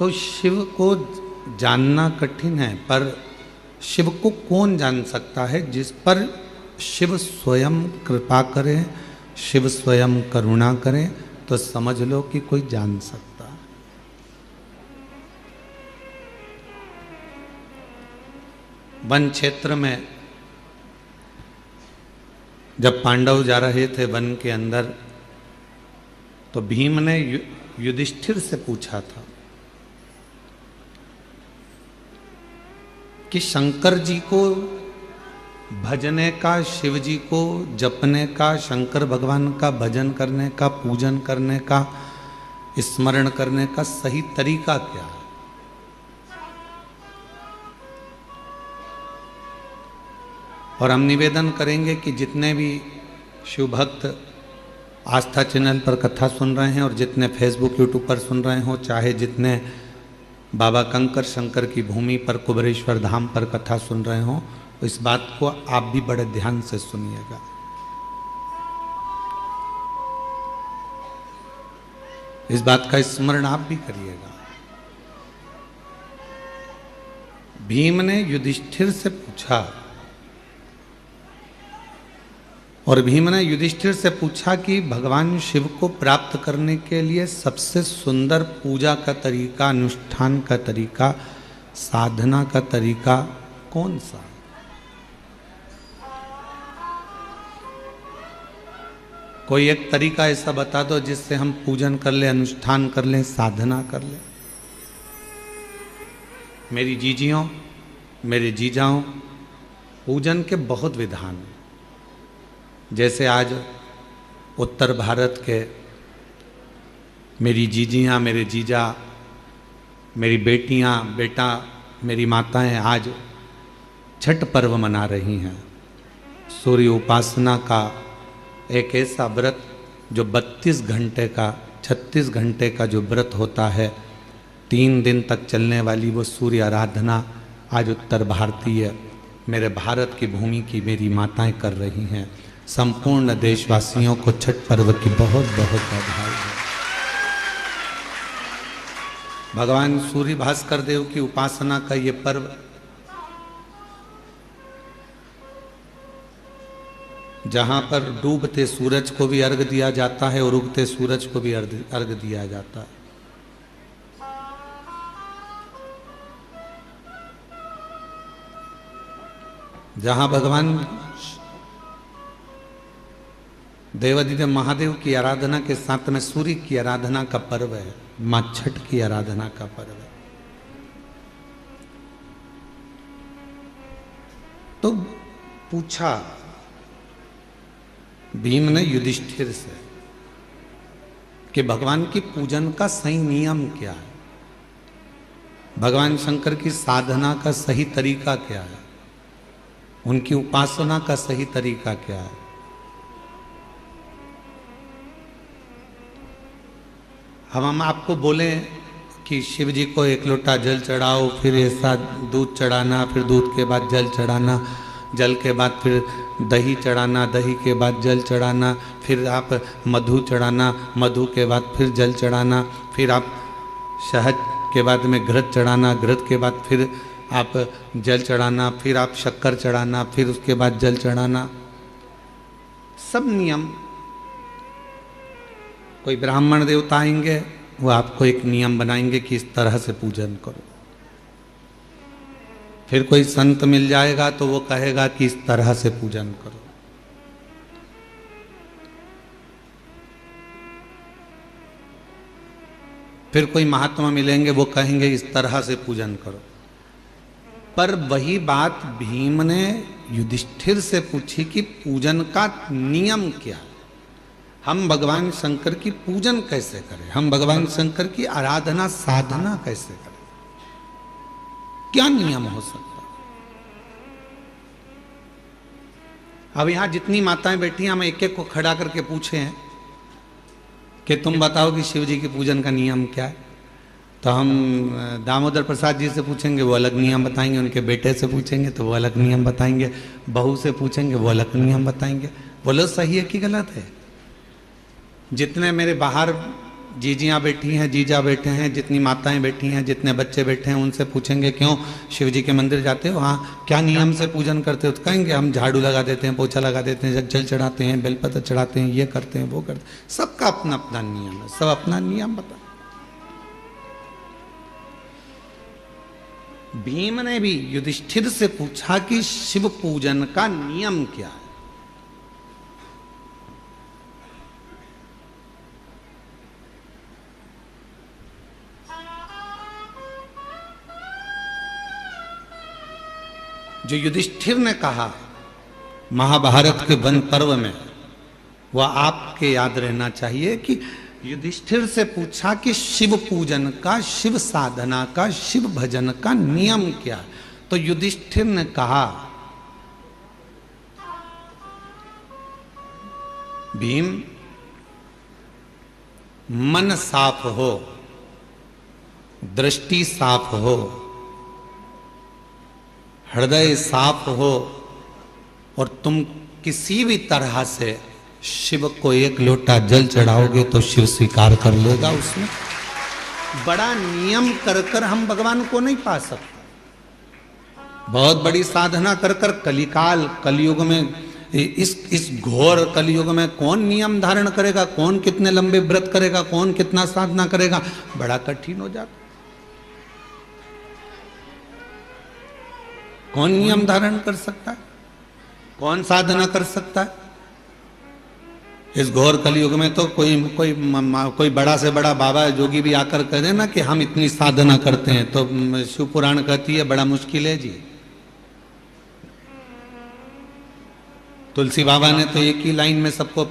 तो शिव को जानना कठिन है, पर शिव को कौन जान सकता है? जिस पर शिव स्वयं कृपा करे, शिव स्वयं करुणा करे, तो समझ लो कि कोई जान सकता है। वन क्षेत्र में जब पांडव जा रहे थे वन के अंदर, तो भीम ने युधिष्ठिर से पूछा था कि शंकर जी को भजने का, शिव जी को जपने का, शंकर भगवान का भजन करने का, पूजन करने का, स्मरण करने का सही तरीका क्या है? और हम निवेदन करेंगे कि जितने भी शिव भक्त आस्था चैनल पर कथा सुन रहे हैं और जितने फेसबुक यूट्यूब पर सुन रहे हो, चाहे जितने बाबा कंकर शंकर की भूमि पर कुबेरेश्वर धाम पर कथा सुन रहे हो, इस बात को आप भी बड़े ध्यान से सुनिएगा। इस बात का स्मरण आप भी करिएगा। भीम ने युधिष्ठिर से पूछा, और भीम ने युधिष्ठिर से पूछा कि भगवान शिव को प्राप्त करने के लिए सबसे सुंदर पूजा का तरीका, अनुष्ठान का तरीका, साधना का तरीका कौन सा? कोई एक तरीका ऐसा बता दो जिससे हम पूजन कर ले, अनुष्ठान कर लें, साधना कर लें। मेरी जीजियों, मेरे जीजाओं, पूजन के बहुत विधान हैं। जैसे आज उत्तर भारत के मेरी जीजियाँ, मेरे जीजा, मेरी बेटियाँ, बेटा, मेरी माताएं आज छठ पर्व मना रही हैं। सूर्य उपासना का एक ऐसा व्रत जो 32 घंटे का, 36 घंटे का जो व्रत होता है, 3 दिन तक चलने वाली वो सूर्य आराधना आज उत्तर भारतीय, मेरे भारत की भूमि की मेरी माताएं कर रही हैं। संपूर्ण देशवासियों को छठ पर्व की बहुत बहुत बधाई है। भगवान सूर्य भास्कर देव की उपासना का ये पर्व जहां पर डूबते सूरज को भी अर्घ दिया जाता है और उगते सूरज को भी अर्घ दिया जाता है। जहां भगवान देवादिदेव महादेव की आराधना के साथ में सूर्य की आराधना का पर्व है, मां छठ की आराधना का पर्व है। तो पूछा भीम ने युधिष्ठिर से कि भगवान की पूजन का सही नियम क्या है, भगवान शंकर की साधना का सही तरीका क्या है, उनकी उपासना का सही तरीका क्या है। हम आपको बोले कि शिव जी को 1 लोटा जल चढ़ाओ, फिर ऐसा दूध चढ़ाना, फिर दूध के बाद जल चढ़ाना, जल के बाद फिर दही चढ़ाना, दही के बाद जल चढ़ाना, फिर आप मधु चढ़ाना, मधु के बाद फिर जल चढ़ाना, फिर आप शहद के बाद में घृत चढ़ाना, घृत के बाद फिर आप जल चढ़ाना, फिर आप शक्कर चढ़ाना, फिर उसके बाद जल चढ़ाना। सब नियम। कोई ब्राह्मण देवता आएंगे, वो आपको एक नियम बनाएंगे कि इस तरह से पूजन करो। फिर कोई संत मिल जाएगा तो वो कहेगा कि इस तरह से पूजन करो। फिर कोई महात्मा मिलेंगे, वो कहेंगे इस तरह से पूजन करो। पर वही बात भीम ने युधिष्ठिर से पूछी कि पूजन का नियम क्या है, हम भगवान शंकर की पूजन कैसे करें, हम भगवान शंकर की आराधना साधना कैसे करें, क्या नियम हो सकता। अब यहां जितनी माताएं बैठी हैं, हम एक एक को खड़ा करके पूछे हैं कि तुम बताओ कि शिव जी की पूजन का नियम क्या है। तो हम दामोदर प्रसाद जी से पूछेंगे, वो अलग नियम बताएंगे, उनके बेटे से पूछेंगे तो वो अलग नियम बताएंगे, बहू से पूछेंगे वो अलग नियम बताएंगे। बोलो सही है कि गलत है। जितने मेरे बाहर जीजियाँ बैठी हैं, जीजा बैठे हैं, जितनी माताएं बैठी हैं, जितने बच्चे बैठे हैं, उनसे पूछेंगे क्यों शिव जी के मंदिर जाते हो, हाँ क्या नियम से पूजन करते हो, तो कहेंगे हम झाड़ू लगा देते हैं, पोछा लगा देते हैं, जल चढ़ाते हैं, बेलपत्र चढ़ाते हैं, ये करते हैं, वो करते हैं। सबका अपना अपना नियम है, सब अपना नियम बता। भीम ने भी युधिष्ठिर से पूछा कि शिव पूजन का नियम क्या है। जो युधिष्ठिर ने कहा महाभारत के वन पर्व में, वह आपके याद रहना चाहिए कि युधिष्ठिर से पूछा कि शिव पूजन का, शिव साधना का, शिव भजन का नियम क्या। तो युधिष्ठिर ने कहा भीम, मन साफ हो, दृष्टि साफ हो, हृदय साफ हो, और तुम किसी भी तरह से शिव को एक लोटा जल चढ़ाओगे तो शिव स्वीकार कर लेगा। उसमें बड़ा नियम कर कर हम भगवान को नहीं पा सकते। बहुत बड़ी साधना कर कर कलिकाल, कलयुग में, इस घोर कलयुग में कौन नियम धारण करेगा, कौन कितने लंबे व्रत करेगा, कौन कितना साधना करेगा, बड़ा कठिन हो जाता। कौन नियम धारण कर सकता है, कौन साधना कर सकता है। इस घोर कलयुग में तो कोई बड़ा से बड़ा बाबा जोगी भी आकर कह देना कि हम इतनी साधना करते हैं, तो शिव पुराण कहती है बड़ा मुश्किल है जी। तुलसी बाबा ने तो एक ही लाइन में सबको,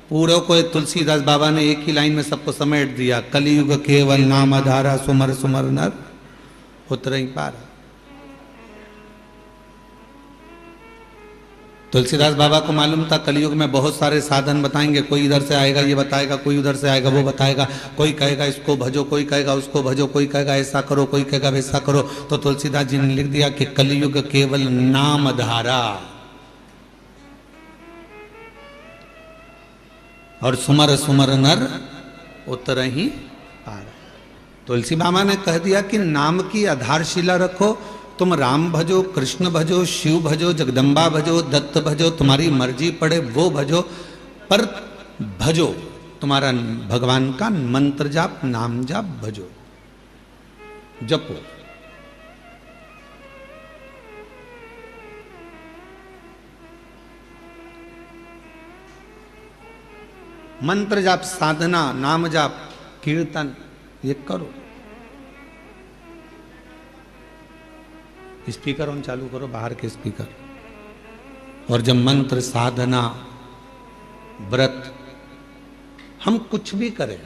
पूरे को तुलसीदास बाबा ने एक ही लाइन में सबको समेट दिया, कलयुग केवल नाम आधारा, सुमर सुमर नर उतर ही पार। तुलसीदास बाबा को मालूम था कलयुग में बहुत सारे साधन बताएंगे, कोई इधर से आएगा ये बताएगा, कोई उधर से आएगा वो बताएगा, कोई कहेगा इसको भजो, कोई कहेगा उसको भजो, कोई कहेगा ऐसा करो, कोई कहेगा वैसा करो। तो तुलसीदास जी ने लिख दिया कि कलयुग केवल नाम धारा और सुमर सुमर नर उतर ही पार। तुलसी बाबा ने कह दिया कि नाम की आधारशिला रखो, तुम राम भजो, कृष्ण भजो, शिव भजो, जगदम्बा भजो, दत्त भजो, तुम्हारी मर्जी पड़े वो भजो, पर भजो, तुम्हारा भगवान का मंत्र जाप, नाम जाप भजो, जपो। मंत्र जाप, साधना, नाम जाप, कीर्तन ये करो। स्पीकर ऑन चालू करो, बाहर के स्पीकर। और जब मंत्र, साधना, व्रत हम कुछ भी करें,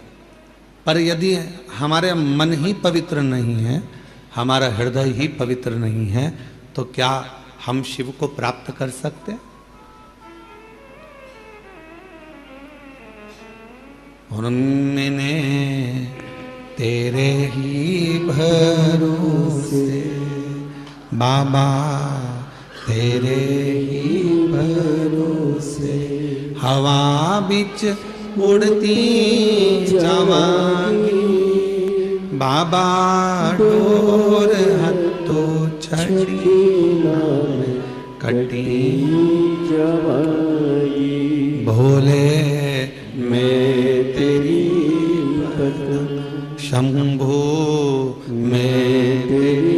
पर यदि हमारे मन ही पवित्र नहीं है, हमारा हृदय ही पवित्र नहीं है, तो क्या हम शिव को प्राप्त कर सकते हैं? और मैंने तेरे ही भरोसे बाबा, तेरे ही भरोसे हवा बिच उड़ती जावांगी, बाबा डोर हत्तो छड़ी कटी जावांगी, भोले मैं तेरी पतंग, शंभू मैं तेरी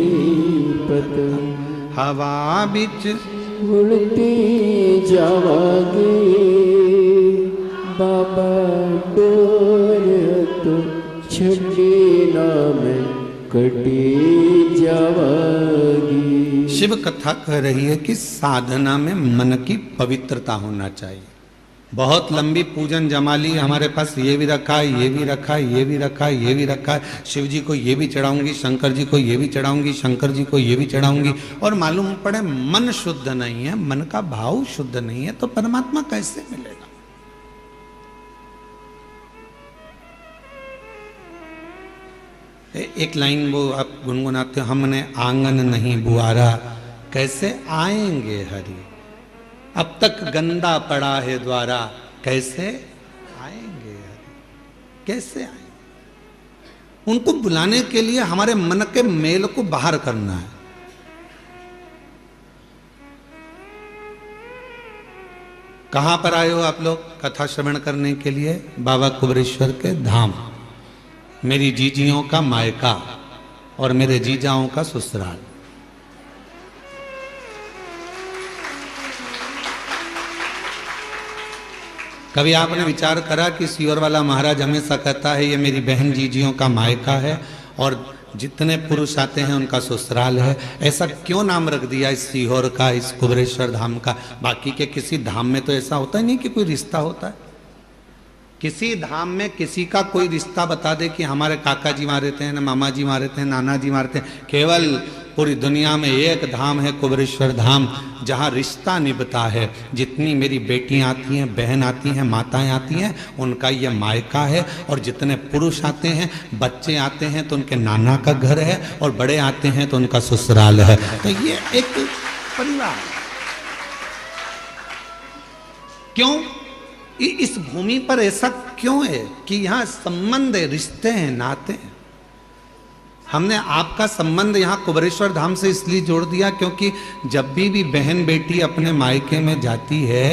हवा बिच उड़ती जावांगी, बाबा डोर तो छड़ी नाम कटी जावांगी। शिव कथा कह रही है कि साधना में मन की पवित्रता होना चाहिए। बहुत लंबी पूजन जमाली हमारे पास, ये भी रखा है, ये भी रखा है, ये भी रखा है, ये भी रखा है, शिव जी को ये भी चढ़ाऊंगी, शंकर जी को ये भी चढ़ाऊंगी, शंकर जी को ये भी चढ़ाऊंगी, और मालूम पड़े मन शुद्ध नहीं है, मन का भाव शुद्ध नहीं है, तो परमात्मा कैसे मिलेगा? एक लाइन वो आप गुनगुनाते हो, हमने आंगन नहीं बुआरा, कैसे आएंगे हरि, अब तक गंदा पड़ा है द्वारा, कैसे आएंगे हरि, कैसे आएंगे? उनको बुलाने के लिए हमारे मन के मेल को बाहर करना है। कहां पर आए हो आप लोग कथा श्रवण करने के लिए? बाबा कुबेरेश्वर के धाम, मेरी जीजियों का मायका और मेरे जीजाओं का ससुराल। कभी आपने विचार करा कि सीहोर वाला महाराज हमेशा कहता है ये मेरी बहन जीजियों का मायका है और जितने पुरुष आते हैं उनका ससुराल है, ऐसा क्यों नाम रख दिया इस सीहोर का, इस कुबेरेश्वर धाम का? बाकी के किसी धाम में तो ऐसा होता ही नहीं कि कोई रिश्ता होता है। किसी धाम में किसी का कोई रिश्ता बता दे कि हमारे काका जी वहां रहते हैं, ना मामा जी वहां रहते हैं, नाना जी वहां रहते हैं। केवल पूरी दुनिया में एक धाम है कुबेरेश्वर धाम, जहां रिश्ता निभता है। जितनी मेरी बेटियां आती हैं, बहन आती हैं, माताएं आती हैं, उनका ये मायका है। और जितने पुरुष आते हैं, बच्चे आते हैं तो उनके नाना का घर है, और बड़े आते हैं तो उनका ससुराल है। तो ये एक परिवार है। क्यों इस भूमि पर ऐसा क्यों है कि यहां संबंध है, रिश्ते हैं, नाते हैं। हमने आपका संबंध यहाँ कुबेरेश्वर धाम से इसलिए जोड़ दिया क्योंकि जब भी बहन बेटी अपने मायके में जाती है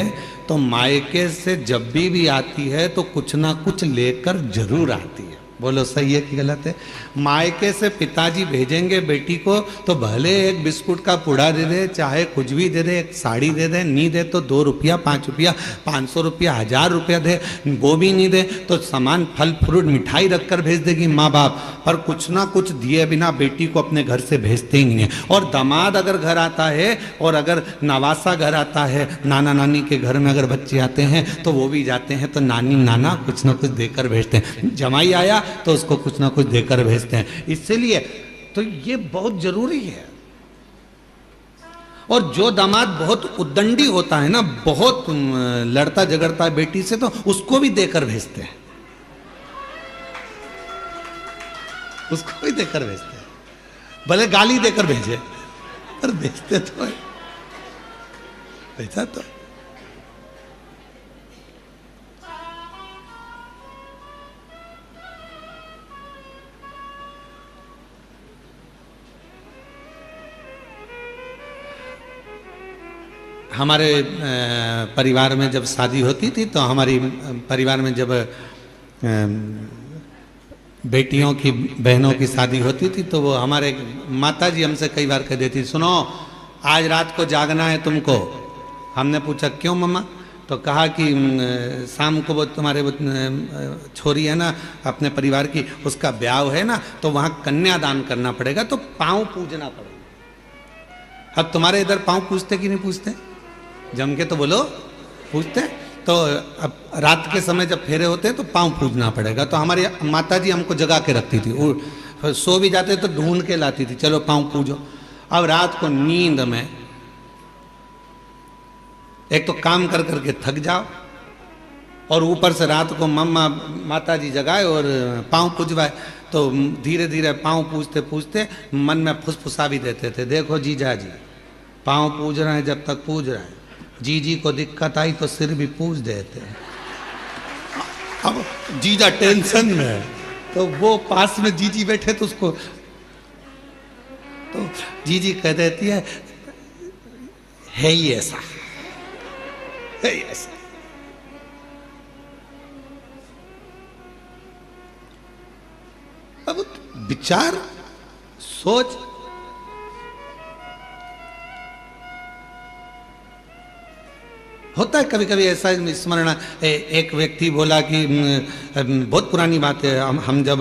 तो मायके से जब भी आती है तो कुछ ना कुछ लेकर जरूर आती है। बोलो सही है कि गलत है? मायके से पिताजी भेजेंगे बेटी को तो भले एक बिस्कुट का पुड़ा दे दे, चाहे कुछ भी दे दे, एक साड़ी दे दे, नहीं दे तो 2 रुपया, 5 रुपया, 500 रुपया, 1000 रुपया दे, वो भी नहीं दे तो सामान फल फ्रूट मिठाई रखकर भेज देगी माँ बाप, पर कुछ ना कुछ दिए बिना बेटी को अपने घर से भेजते ही नहीं है। और दामाद अगर घर आता है और अगर नवासा घर आता है, नाना नानी के घर में अगर बच्चे आते हैं तो वो भी जाते हैं तो नानी नाना कुछ ना कुछ देकर भेजते हैं। जमाई आया तो उसको कुछ ना कुछ देकर भेजते हैं। इसलिए तो ये बहुत जरूरी है। और जो दामाद बहुत उद्दंडी होता है ना, बहुत लड़ता झगड़ता है बेटी से, तो उसको भी देकर भेजते हैं, उसको भी देकर भेजते हैं। भले गाली देकर भेजे पर भेजते तो है। ऐसा तो हमारे परिवार में जब शादी होती थी तो हमारी परिवार में जब बेटियों की बहनों की शादी होती थी तो वो हमारे माता जी हमसे कई बार कह देती, सुनो आज रात को जागना है तुमको। हमने पूछा क्यों मम्मा? तो कहा कि शाम को वो तुम्हारे वो छोरी है ना अपने परिवार की, उसका ब्याह है ना, तो वहाँ कन्यादान करना पड़ेगा, तो पाँव पूजना पड़ेगा। अब तुम्हारे इधर पाँव पूजते कि नहीं पूजते? जम के तो बोलो पूछते। तो अब रात के समय जब फेरे होते हैं तो पाँव पूजना पड़ेगा। तो हमारी माता जी हमको जगा के रखती थी, सो भी जाते तो ढूंढ के लाती थी, चलो पाँव पूजो। अब रात को नींद में एक तो काम कर करके थक जाओ और ऊपर से रात को मम्मा माता जी जगाए और पाँव पूजवाए, तो धीरे धीरे पाँव पूजते पूजते मन में फुसफुसा भी देते थे, देखो जीजा जी पाँव पूज रहे हैं, जब तक पूज रहे हैं, जीजी को दिक्कत आई तो सिर भी पूज देते हैं। अब जीजा टेंशन में है तो वो पास में जीजी बैठे तो उसको तो जीजी कह देती है ही ऐसा, है ही ऐसा। अब विचार सोच होता है कभी कभी ऐसा स्मरण। एक व्यक्ति बोला कि बहुत पुरानी बात है, हम जब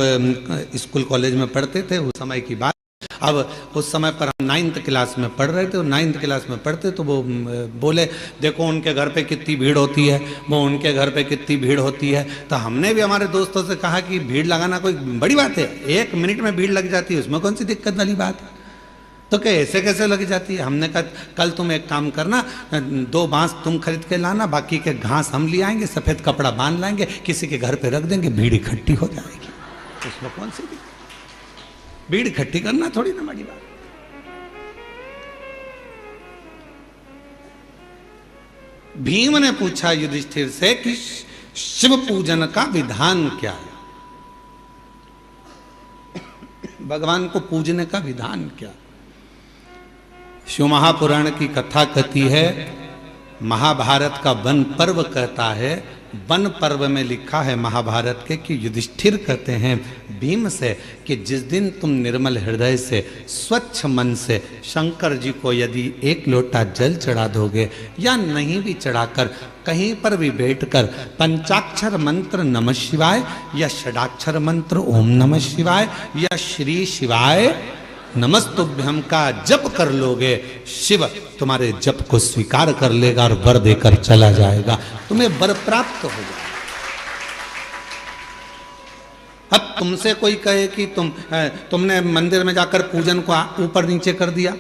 स्कूल कॉलेज में पढ़ते थे उस समय की बात। अब उस समय पर हम 9th क्लास में पढ़ रहे थे, और 9th क्लास में पढ़ते तो वो बोले देखो उनके घर पे कितनी भीड़ होती है, वो उनके घर पे कितनी भीड़ होती है। तो हमने भी हमारे दोस्तों से कहा कि भीड़ लगाना कोई बड़ी बात है, 1 मिनट में भीड़ लग जाती है, उसमें कौन सी दिक्कत वाली बात है। तो क्या ऐसे कैसे लग जाती है? हमने कहा कल तुम एक काम करना, 2 बांस तुम खरीद के लाना, बाकी के घास हम ले आएंगे, सफ़ेद कपड़ा बांध लाएंगे, किसी के घर पे रख देंगे, भीड़ इकट्ठी हो जाएगी। उसमें कौन सी दिक्कत? भीड़ इकट्ठी करना थोड़ी ना बड़ी बात। भीम ने पूछा युधिष्ठिर से कि शिव पूजन का विधान क्या है? भगवान को पूजने का विधान क्या? शिव महापुराण की कथा कहती है, महाभारत का वन पर्व कहता है, वन पर्व में लिखा है महाभारत के कि युधिष्ठिर कहते हैं भीम से कि जिस दिन तुम निर्मल हृदय से स्वच्छ मन से शंकर जी को यदि एक लोटा जल चढ़ा दोगे या नहीं भी चढ़ाकर कहीं पर भी बैठकर पंचाक्षर मंत्र नमः शिवाय या षडाक्षर मंत्र ओम नमः शिवाय या श्री शिवाय नमस्तुभ्यम का जप कर लोगे, शिव तुम्हारे जप को स्वीकार कर लेगा और वर देकर चला जाएगा, तुम्हें वर प्राप्त होगा। अब तुमसे कोई कहे कि तुमने मंदिर में जाकर पूजन को ऊपर नीचे कर दिया,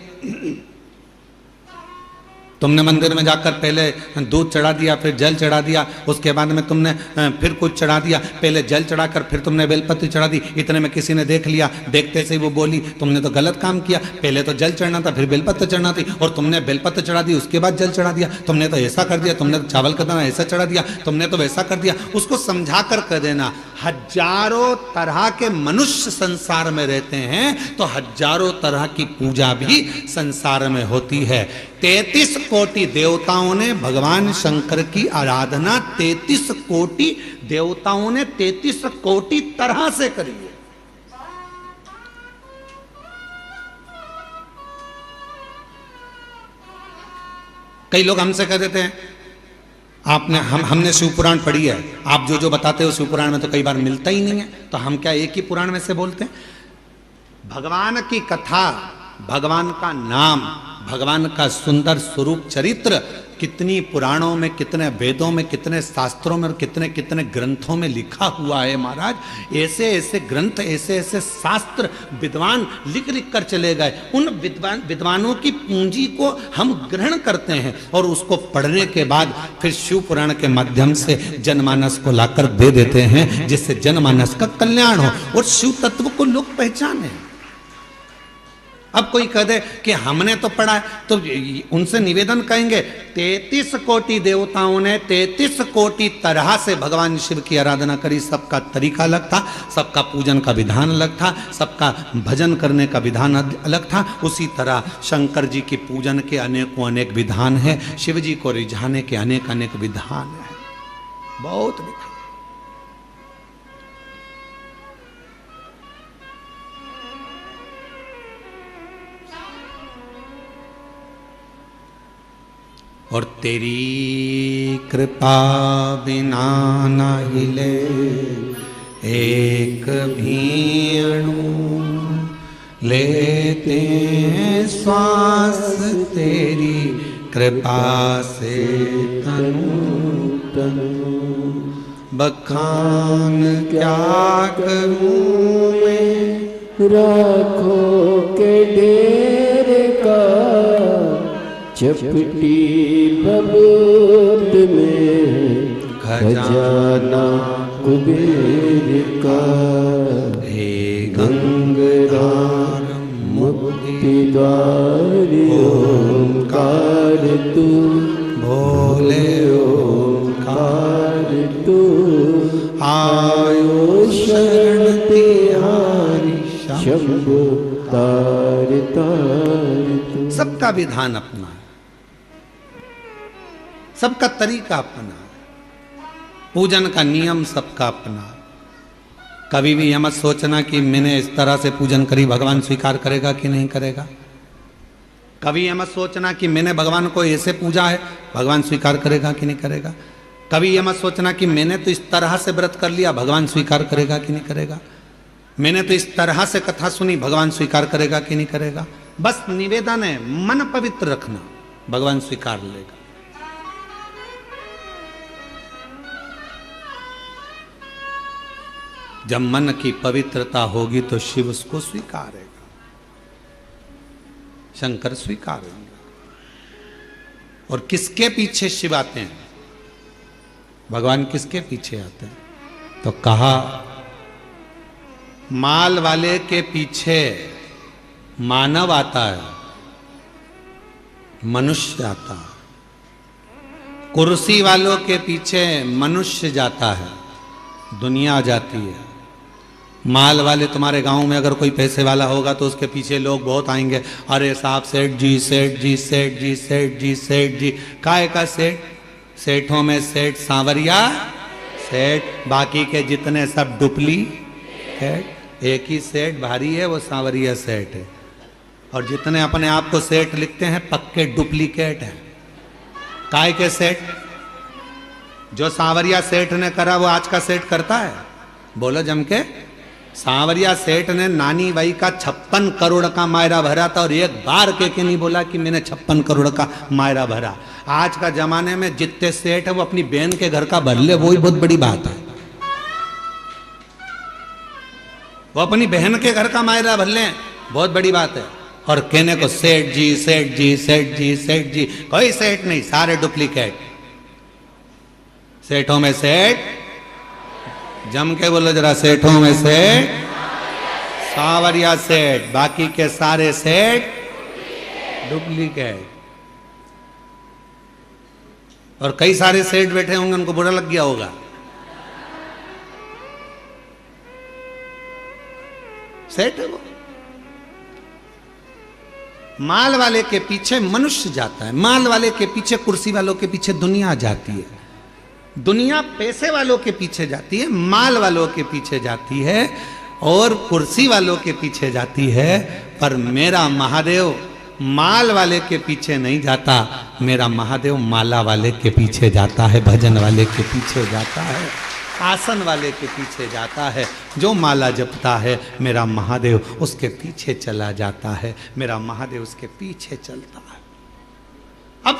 तुमने मंदिर में जाकर पहले दूध चढ़ा दिया, फिर जल चढ़ा दिया, उसके बाद में तुमने फिर कुछ चढ़ा दिया, पहले जल चढ़ाकर फिर तुमने बेलपत्र चढ़ा दी, इतने में किसी ने देख लिया, देखते से ही वो बोली तुमने तो गलत काम किया, पहले तो जल चढ़ना था फिर बेलपत्र चढ़ना थी और तुमने बेलपत्र चढ़ा दी उसके बाद जल चढ़ा दिया, तुमने तो ऐसा कर दिया, तुमने तो चावल का दाना ऐसा चढ़ा दिया, तुमने तो वैसा कर दिया। उसको समझा कर कह देना, हजारों तरह के मनुष्य संसार में रहते हैं तो हजारों तरह की पूजा भी संसार में होती है। 33 कोटि देवताओं ने भगवान शंकर की आराधना 33 कोटि देवताओं ने 33 कोटि तरह से करी है। कई लोग हमसे कह देते हैं हमने शिव पुराण पढ़ी है, आप जो जो बताते हो शिव पुराण में तो कई बार मिलता ही नहीं है, तो हम क्या एक ही पुराण में से बोलते हैं? भगवान की कथा, भगवान का नाम, भगवान का सुंदर स्वरूप चरित्र कितनी पुराणों में, कितने वेदों में, कितने शास्त्रों में और कितने कितने ग्रंथों में लिखा हुआ है महाराज। ऐसे ऐसे ग्रंथ, ऐसे ऐसे शास्त्र विद्वान लिख लिख कर चले गए। उन विद्वानों की पूंजी को हम ग्रहण करते हैं और उसको पढ़ने के बाद फिर शिव पुराण के माध्यम से जनमानस को लाकर दे देते हैं, जिससे जनमानस का कल्याण हो और शिव तत्व को लोग पहचाने। अब कोई कह दे कि हमने तो पढ़ा है, तो उनसे निवेदन कहेंगे 33 कोटि देवताओं ने 33 कोटि तरह से भगवान शिव की आराधना करी। सबका तरीका अलग था, सबका पूजन का विधान अलग था, सबका भजन करने का विधान अलग था। उसी तरह शंकर जी की पूजन के अनेकों अनेक विधान है, शिव जी को रिझाने के अनेक अनेक विधान है, बहुत विधान। और तेरी कृपा बिना न हिले एक भी अणु, लेते हैं श्वास तेरी कृपा से तनु तनु। बखान क्या करूं मैं राखो के डेरे का, चपटी बबूत में खजाना कुबेर का। हे गंगाधर मुक्ति द्वार ओंकार तू, भोले ओंकार तू। आयो शरण तिहारी शंभु तार तार तू। सबका विधान अपना है, सबका तरीका अपना है, पूजन का नियम सबका अपना है। कभी भी यह मत सोचना कि मैंने इस तरह से पूजन करी, भगवान स्वीकार करेगा कि नहीं करेगा। कभी यह मत सोचना कि मैंने भगवान को ऐसे पूजा है, भगवान स्वीकार करेगा कि नहीं करेगा। कभी यह मत सोचना कि मैंने तो इस तरह से व्रत कर लिया, भगवान स्वीकार करेगा कि नहीं करेगा। मैंने तो इस तरह से कथा सुनी, भगवान स्वीकार करेगा कि नहीं करेगा। बस निवेदन है, मन पवित्र रखना, भगवान स्वीकार लेगा। जब मन की पवित्रता होगी तो शिव उसको स्वीकारेगा, शंकर स्वीकारेंगे। और किसके पीछे शिव आते हैं, भगवान किसके पीछे आते हैं? तो कहा माल वाले के पीछे मानव आता है, मनुष्य आता है। कुर्सी वालों के पीछे मनुष्य जाता है, दुनिया जाती है। माल वाले तुम्हारे गांव में अगर कोई पैसे वाला होगा तो उसके पीछे लोग बहुत आएंगे, अरे साहब सेठ जी सेठ जी सेठ जी सेठ जी सेठ जी। काय का सेठ? सेठों में सेठ सांवरिया सेठ, बाकी के जितने सब डुप्लीकेट। एक ही सेठ भारी है, वो सांवरिया सेठ है। और जितने अपने आप को सेठ लिखते हैं पक्के डुप्लीकेट हैं। काय के सेठ? जो सांवरिया सेठ ने करा वो आज का सेठ करता है? बोलो जम के। सांवरिया सेठ ने नानी बाई का 56 करोड़ का मायरा भरा था और एक बार के नहीं बोला कि मैंने 56 करोड़ का मायरा भरा। आज का जमाने में जितने सेठ है वो अपनी बहन के घर का भर ले, वो ही बहुत बड़ी बात है। वो अपनी बहन के घर का मायरा भर ले, बहुत बड़ी बात है। और कहने को सेठ जी सेठ जी सेठ जी सेठ जी, कोई सेठ नहीं, सारे डुप्लीकेट। सेठों में सेठ, जम के बोलो जरा, सेठों में सेठ सांवरिया सेठ, बाकी के सारे सेठ डुप्लीकेट। और कई सारे सेठ बैठे होंगे, उनको बुरा लग गया होगा। सेठ है वो। माल वाले के पीछे मनुष्य जाता है, माल वाले के पीछे, कुर्सी वालों के पीछे दुनिया जाती है। दुनिया पैसे वालों के पीछे जाती है, माल वालों के पीछे जाती है और कुर्सी वालों के पीछे जाती है। पर मेरा महादेव माल वाले के पीछे नहीं जाता, मेरा महादेव माला वाले के पीछे जाता है, भजन वाले के पीछे जाता है, आसन वाले के पीछे जाता है। जो माला जपता है मेरा महादेव उसके पीछे चला जाता है, मेरा महादेव उसके पीछे चलता है। अब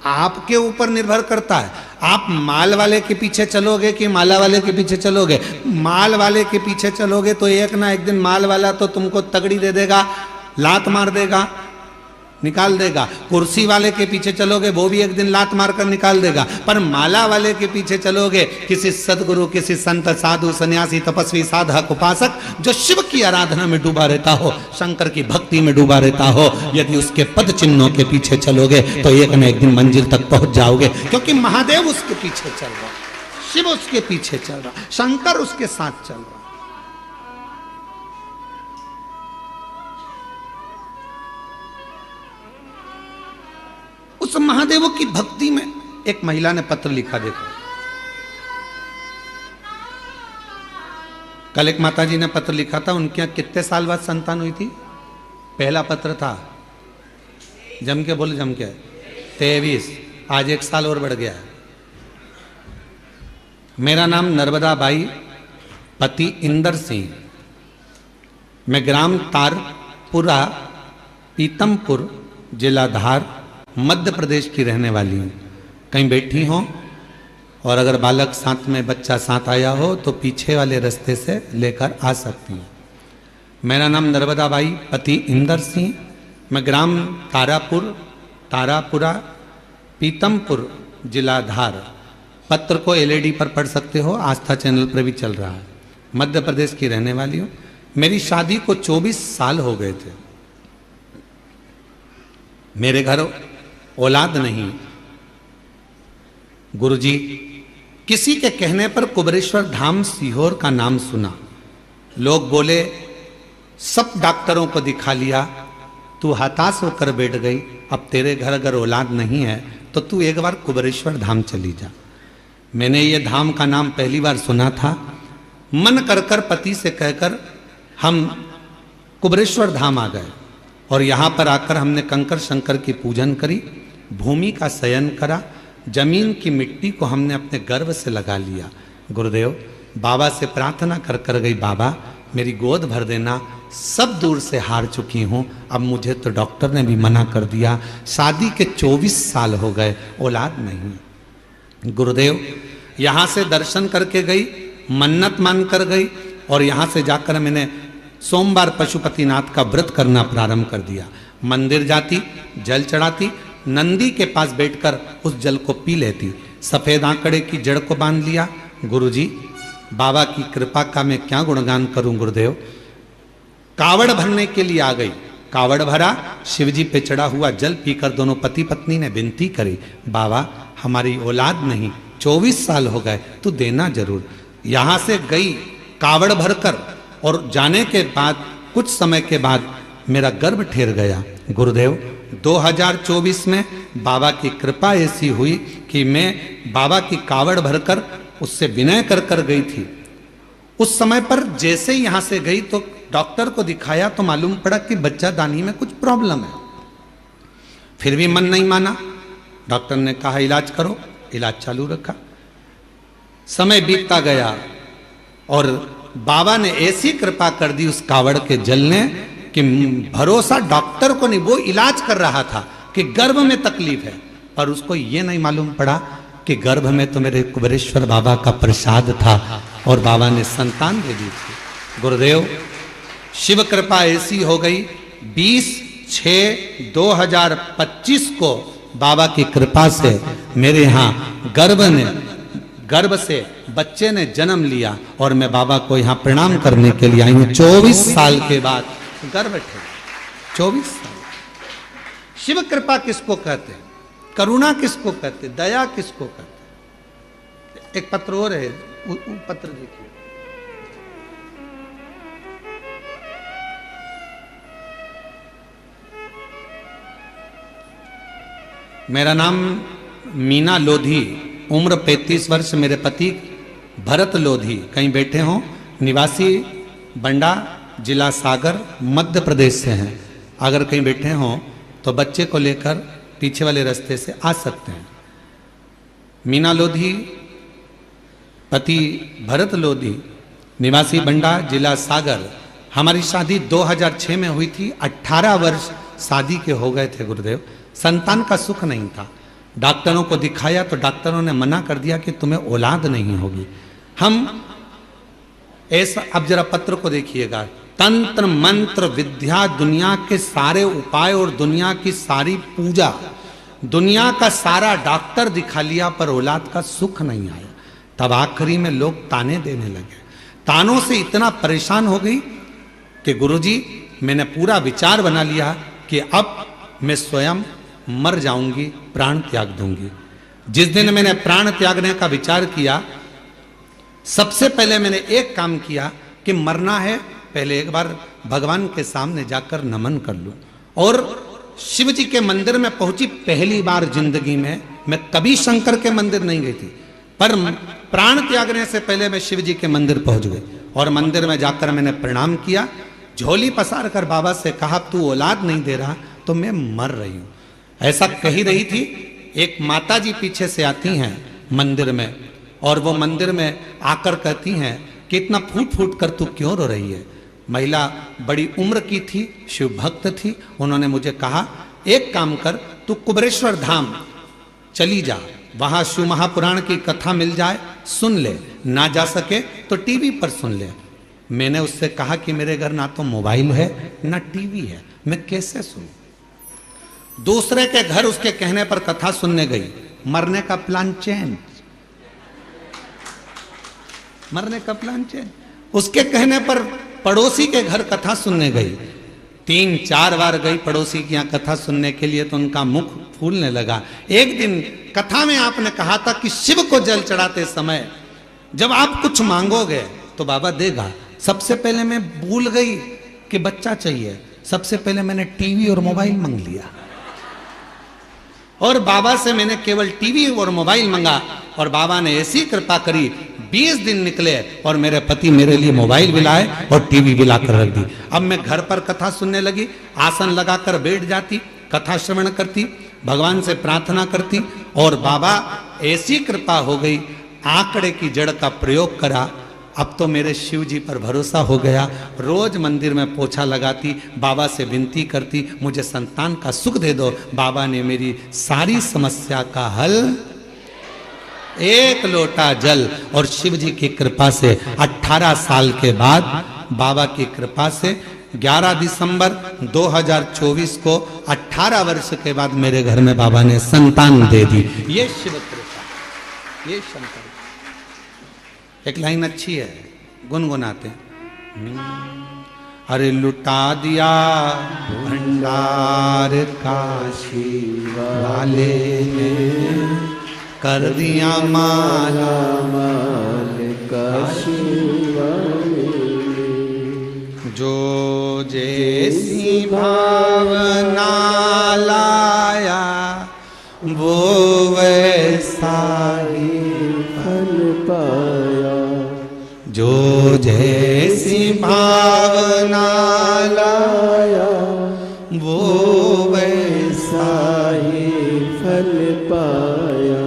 आपके ऊपर निर्भर करता है, आप माल वाले के पीछे चलोगे कि माला वाले के पीछे चलोगे। माल वाले के पीछे चलोगे तो एक ना एक दिन माल वाला तो तुमको तगड़ी दे देगा, लात मार देगा, निकाल देगा। कुर्सी वाले के पीछे चलोगे वो भी एक दिन लात मारकर निकाल देगा। पर माला वाले के पीछे चलोगे, किसी सदगुरु, किसी संत, साधु, सन्यासी, तपस्वी, साधक, उपासक जो शिव की आराधना में डूबा रहता हो, शंकर की भक्ति में डूबा रहता हो, यदि उसके पद चिन्हों के पीछे चलोगे तो एक न एक दिन मंजिल तक पहुंच जाओगे। क्योंकि महादेव उसके पीछे चल रहा, शिव उसके पीछे चल रहा, शंकर उसके साथ चल रहा। उस महादेव की भक्ति में एक महिला ने पत्र लिखा, देखो। कल एक माता जी ने पत्र लिखा था, उनके यहां कितने साल बाद संतान हुई थी? पहला पत्र था, जम के बोले, जम के 23, आज 1 साल और बढ़ गया है। मेरा नाम नर्मदा बाई, पति इंदर सिंह, मैं ग्राम तारपुरा, पीतमपुर, जिला धार, मध्य प्रदेश की रहने वाली हूँ। कहीं बैठी हो और अगर बालक साथ में, बच्चा साथ आया हो तो पीछे वाले रास्ते से लेकर आ सकती हूँ। मेरा नाम नर्मदा बाई, पति इंदर सिंह, मैं ग्राम तारापुरा, पीतमपुर, जिला धार। पत्र को एलईडी पर पढ़ सकते हो, आस्था चैनल पर भी चल रहा है। मध्य प्रदेश की रहने वाली हूँ। मेरी शादी को 24 साल हो गए थे। मेरे घर औलाद नहीं। गुरुजी, किसी के कहने पर कुबेरेश्वर धाम सीहोर का नाम सुना। लोग बोले सब डॉक्टरों को दिखा लिया, तू हताश होकर बैठ गई, अब तेरे घर अगर औलाद नहीं है तो तू एक बार कुबेरेश्वर धाम चली जा। मैंने ये धाम का नाम पहली बार सुना था। मन कर पति से कहकर हम कुबेरेश्वर धाम आ गए और यहाँ पर आकर हमने कंकर शंकर की पूजन करी, भूमि का शयन करा, जमीन की मिट्टी को हमने अपने गर्भ से लगा लिया। गुरुदेव, बाबा से प्रार्थना कर गई, बाबा मेरी गोद भर देना, सब दूर से हार चुकी हूँ, अब मुझे तो डॉक्टर ने भी मना कर दिया। शादी के 24 साल हो गए, औलाद नहीं। गुरुदेव, यहाँ से दर्शन करके गई, मन्नत मान कर गई और यहाँ से जाकर मैंने सोमवार पशुपतिनाथ का व्रत करना प्रारंभ कर दिया। मंदिर जाती, जल चढ़ाती, नंदी के पास बैठकर उस जल को पी लेती, सफेद आंकड़े की जड़ को बांध लिया। गुरुजी, बाबा की कृपा का मैं क्या गुणगान करूं गुरुदेव। कावड़ भरने के लिए आ गई, कावड़ भरा, शिवजी पे चढ़ा हुआ जल पीकर दोनों पति पत्नी ने विनती करी, बाबा हमारी औलाद नहीं, 24 साल हो गए, तू देना जरूर। यहां से गई कावड़ भरकर और जाने के बाद कुछ समय के बाद मेरा गर्भ ठहर गया। गुरुदेव 2024 में बाबा की कृपा ऐसी हुई कि मैं बाबा की कावड़ भरकर उससे विनय कर कर गई थी। उस समय पर जैसे ही यहां से गई तो डॉक्टर को दिखाया तो मालूम पड़ा कि बच्चा दानी में कुछ प्रॉब्लम है। फिर भी मन नहीं माना। डॉक्टर ने कहा इलाज करो, इलाज चालू रखा। समय बीतता गया और बाबा ने ऐसी कृपा कर दी उस कावड़ के जल ने कि भरोसा डॉक्टर को नहीं, वो इलाज कर रहा था कि गर्भ में तकलीफ है, पर उसको ये नहीं मालूम पड़ा कि गर्भ में तो मेरे कुबेरेश्वर बाबा का प्रसाद था और बाबा ने संतान दे दी थी। गुरुदेव शिव कृपा ऐसी हो गई, 20/6/2025 को बाबा की कृपा से मेरे यहाँ गर्भ से बच्चे ने जन्म लिया और मैं बाबा को यहाँ प्रणाम करने के लिए आई हूँ। 24 साल के बाद गर्भ थे, 24 साल। शिव कृपा किसको कहते हैं, करुणा किसको कहते, दया किसको कहते। एक पत्र और है, पत्र देखिए। मेरा नाम मीना लोधी, उम्र 35 वर्ष, मेरे पति भरत लोधी कहीं बैठे हों, निवासी बंडा, जिला सागर, मध्य प्रदेश से हैं। अगर कहीं बैठे हों तो बच्चे को लेकर पीछे वाले रास्ते से आ सकते हैं। मीना लोधी, पति भरत लोधी, निवासी बंडा, जिला सागर। हमारी शादी 2006 में हुई थी। 18 वर्ष शादी के हो गए थे गुरुदेव। संतान का सुख नहीं था। डॉक्टरों को दिखाया तो डॉक्टरों ने मना कर दिया कि तुम्हें औलाद नहीं होगी। हम ऐसा, अब जरा पत्र को देखिएगा। तंत्र मंत्र विद्या, दुनिया के सारे उपाय और दुनिया की सारी पूजा, दुनिया का सारा डॉक्टर दिखा लिया पर औलाद का सुख नहीं आया। तब आखिरी में लोग ताने देने लगे। तानों से इतना परेशान हो गई कि गुरुजी मैंने पूरा विचार बना लिया कि अब मैं स्वयं मर जाऊंगी, प्राण त्याग दूंगी। जिस दिन मैंने प्राण त्यागने का विचार किया, सबसे पहले मैंने एक काम किया कि मरना है, पहले एक बार भगवान के सामने जाकर नमन कर लूं। और शिव जी के मंदिर में पहुंची पहली बार जिंदगी में। मैं कभी शंकर के मंदिर नहीं गई थी, पर प्राण त्यागने से पहले मैं शिव जी के मंदिर पहुंच गई और मंदिर में जाकर मैंने प्रणाम किया। झोली पसार कर बाबा से कहा तू औलाद नहीं दे रहा तो मैं मर रही हूं। ऐसा कही रही थी। एक माता जी पीछे से आती हैं मंदिर में और वो मंदिर में आकर कहती हैं कि इतना फूट फूट कर तू क्यों रो रही है। महिला बड़ी उम्र की थी, शिव भक्त थी। उन्होंने मुझे कहा एक काम कर, तू कुबेरेश्वर धाम चली जा, वहां शिव महापुराण की कथा मिल जाए, सुन ले, ना जा सके तो टीवी पर सुन ले। मैंने उससे कहा कि मेरे घर ना तो मोबाइल है ना टीवी है, मैं कैसे सुनूं। दूसरे के घर उसके कहने पर कथा सुनने गई। मरने का प्लान चेंज, मरने का प्लान चेंज। उसके कहने पर पड़ोसी के घर कथा सुनने गई। 3-4 बार गई पड़ोसी के यहाँ कथा सुनने के लिए तो उनका मुख फूलने लगा। एक दिन कथा में आपने कहा था कि शिव को जल चढ़ाते समय जब आप कुछ मांगोगे तो बाबा देगा। सबसे पहले मैं भूल गई कि बच्चा चाहिए, सबसे पहले मैंने टीवी और मोबाइल मांग लिया और बाबा से मैंने केवल टीवी और मोबाइल मांगा और बाबा ने ऐसी कृपा करी। 20 दिन निकले और मेरे पति मेरे लिए मोबाइल भी लाए और टीवी भी लाकर रख दी। अब मैं घर पर कथा सुनने लगी, आसन लगाकर बैठ जाती, कथा श्रवण करती, भगवान से प्रार्थना करती और बाबा ऐसी कृपा हो गई, आंकड़े की जड़ का प्रयोग करा। अब तो मेरे शिव जी पर भरोसा हो गया। रोज मंदिर में पोछा लगाती, बाबा से विनती करती, मुझे संतान का सुख दे दो। बाबा ने मेरी सारी समस्या का हल, एक लोटा जल और शिव जी की कृपा से 18 साल के बाद बाबा की कृपा से 11 दिसंबर 2024 को 18 वर्ष के बाद मेरे घर में बाबा ने संतान दे दी। ये शिव कृपा, ये शंकर। एक लाइन अच्छी है, गुनगुनाते। अरे लुटा दिया भंडार काशी वाले ने, कर दिया माला माल काशी वाले। जो जैसी भावना लाया वो वैसा ही फल पाया। जो जैसी भावना लाया वो वैसा ही फल पाया।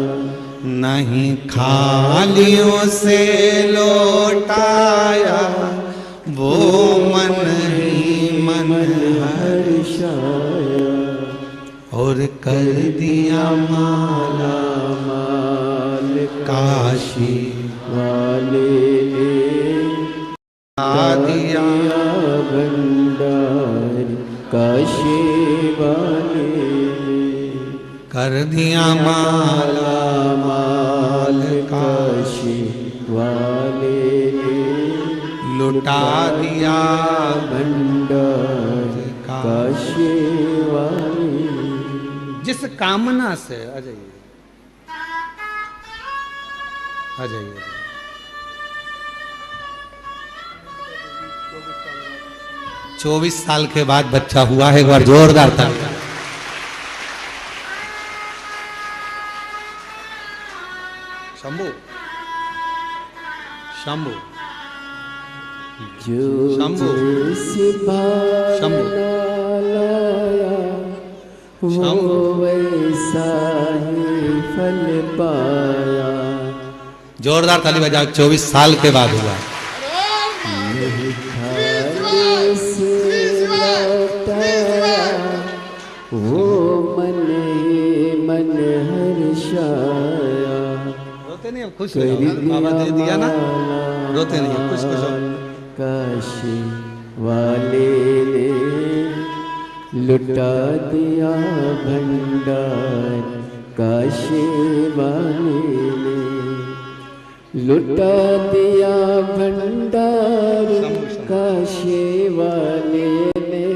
नहीं खालियों से लौटाया वो मन ही मन हर्षाया। और कर दिया माला माल काशी वाले ने दिया भंडार काशी वाले ने। कर दिया माला माल काशी वाले ने लुटा दिया भंडार काशी वाले। जिस कामना से आ जाइए, आ जाइए। 24 साल के बाद बच्चा हुआ है। एक बार जोरदार ताली। शंभू शंभू जो शंभू जैसी भावना लाया वो वैसा ही फल पाया। जोरदार ताली बजाओ। 24 साल के बाद हुआ। खाने से लौटाया वो मन ही मन हर्षाया। रोते नहीं, अब खुश हो जाओ। बाबा दे दिया ना, रोते नहीं, खुश खुश हो। काशी वाले ने लुटा दिया भंडार काशी वाले ने। लुटा दिया भंडार काशी वाले ने।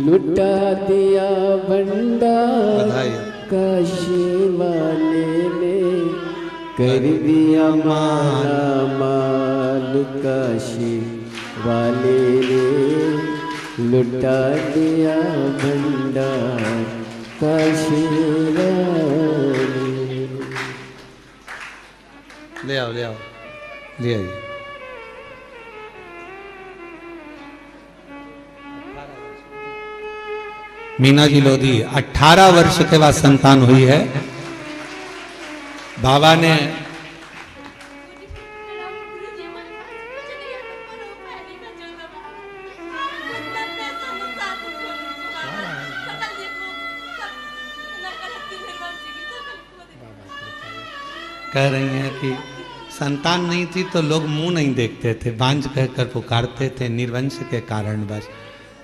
लुटा दिया भंडार काशी वाले ने। कर दिया माला माल काशी वाले ने। लुटा दिया भंडार काशी वाले। ले आओ ले आओ, ले आइए। मीना जी लोधी 18 वर्ष के बाद संतान हुई है। बाबा ने कह रही हैं कि संतान नहीं थी तो लोग मुंह नहीं देखते थे, बांझ कहकर पुकारते थे निर्वंश के कारण। बस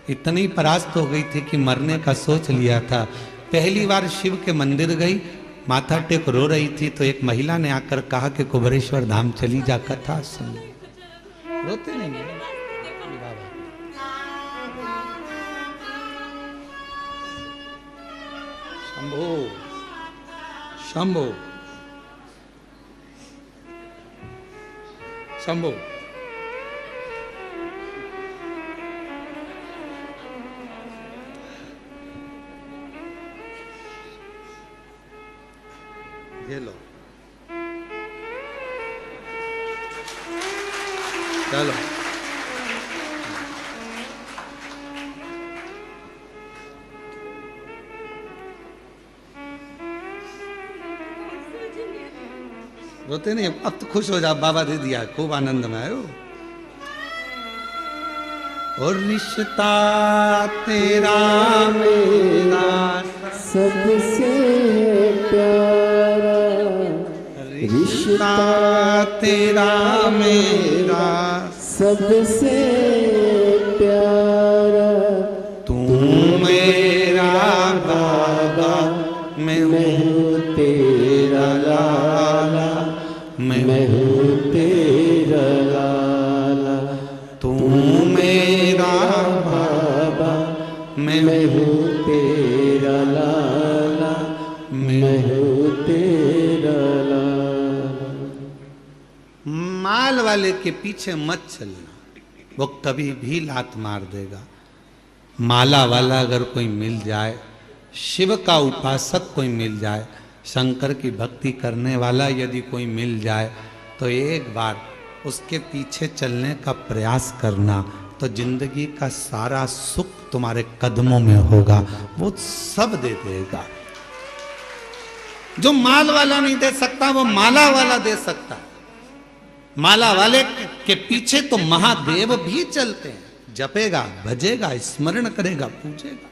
इतनी परास्त हो गई थी कि मरने का सोच लिया था। पहली बार शिव के मंदिर गई, माथा टेक रो रही थी तो एक महिला ने आकर कहा कि कुबरेश्वर धाम चली जा, कथा सुन। रोते नहीं है बाबा। शंभो शंभो शंभो। ये लो, चलो रोते नहीं, अब तो खुश हो जाओ। बाबा दे दिया, खूब आनंद में आयो। और रिश्ता तेरा मेरा सबसे प्यारा। रिश्ता तेरा मेरा सबसे प्यारा। तू मेरा बाबा, मैं हूँ तेरा लाला। मैं हूँ तेरा लाला। तू मेरा बाबा मैं हूँ तेरा लाला। मैं हूँ तेरा लाला। माल वाले के पीछे मत चलना। वो कभी भी लात मार देगा। माला वाला अगर कोई मिल जाए, शिव का उपासक कोई मिल जाए, शंकर की भक्ति करने वाला यदि कोई मिल जाए, तो एक बार उसके पीछे चलने का प्रयास करना, तो जिंदगी का सारा सुख तुम्हारे कदमों में होगा। वो सब दे देगा। जो माल वाला नहीं दे सकता, वो माला वाला दे सकता है। माला वाले के पीछे तो महादेव भी चलते हैं। जपेगा, भजेगा, स्मरण करेगा, पूजेगा।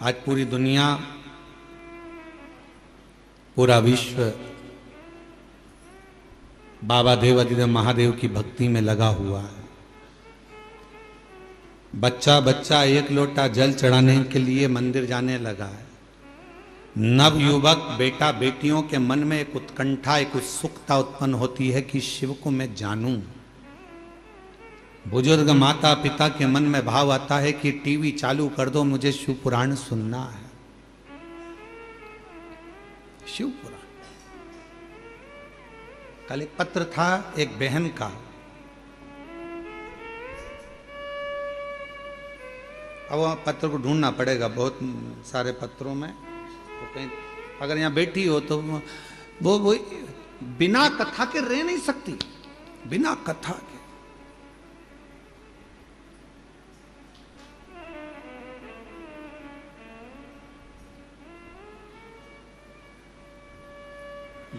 आज पूरी दुनिया, पूरा विश्व बाबा देवाधिदेव महादेव की भक्ति में लगा हुआ है। बच्चा बच्चा एक लोटा जल चढ़ाने के लिए मंदिर जाने लगा है। नवयुवक बेटा बेटियों के मन में एक उत्कंठा, एक उत्सुकता उत्पन्न होती है कि शिव को मैं जानूं। बुजुर्ग माता पिता के मन में भाव आता है कि टीवी चालू कर दो, मुझे शिव पुराण सुनना है। शिव पुराण। कल एक पत्र था एक बहन का, अब वहाँ पत्र को ढूंढना पड़ेगा बहुत सारे पत्रों में। तो कहीं अगर यहाँ बैठी हो तो वो बिना कथा के रह नहीं सकती, बिना कथा के।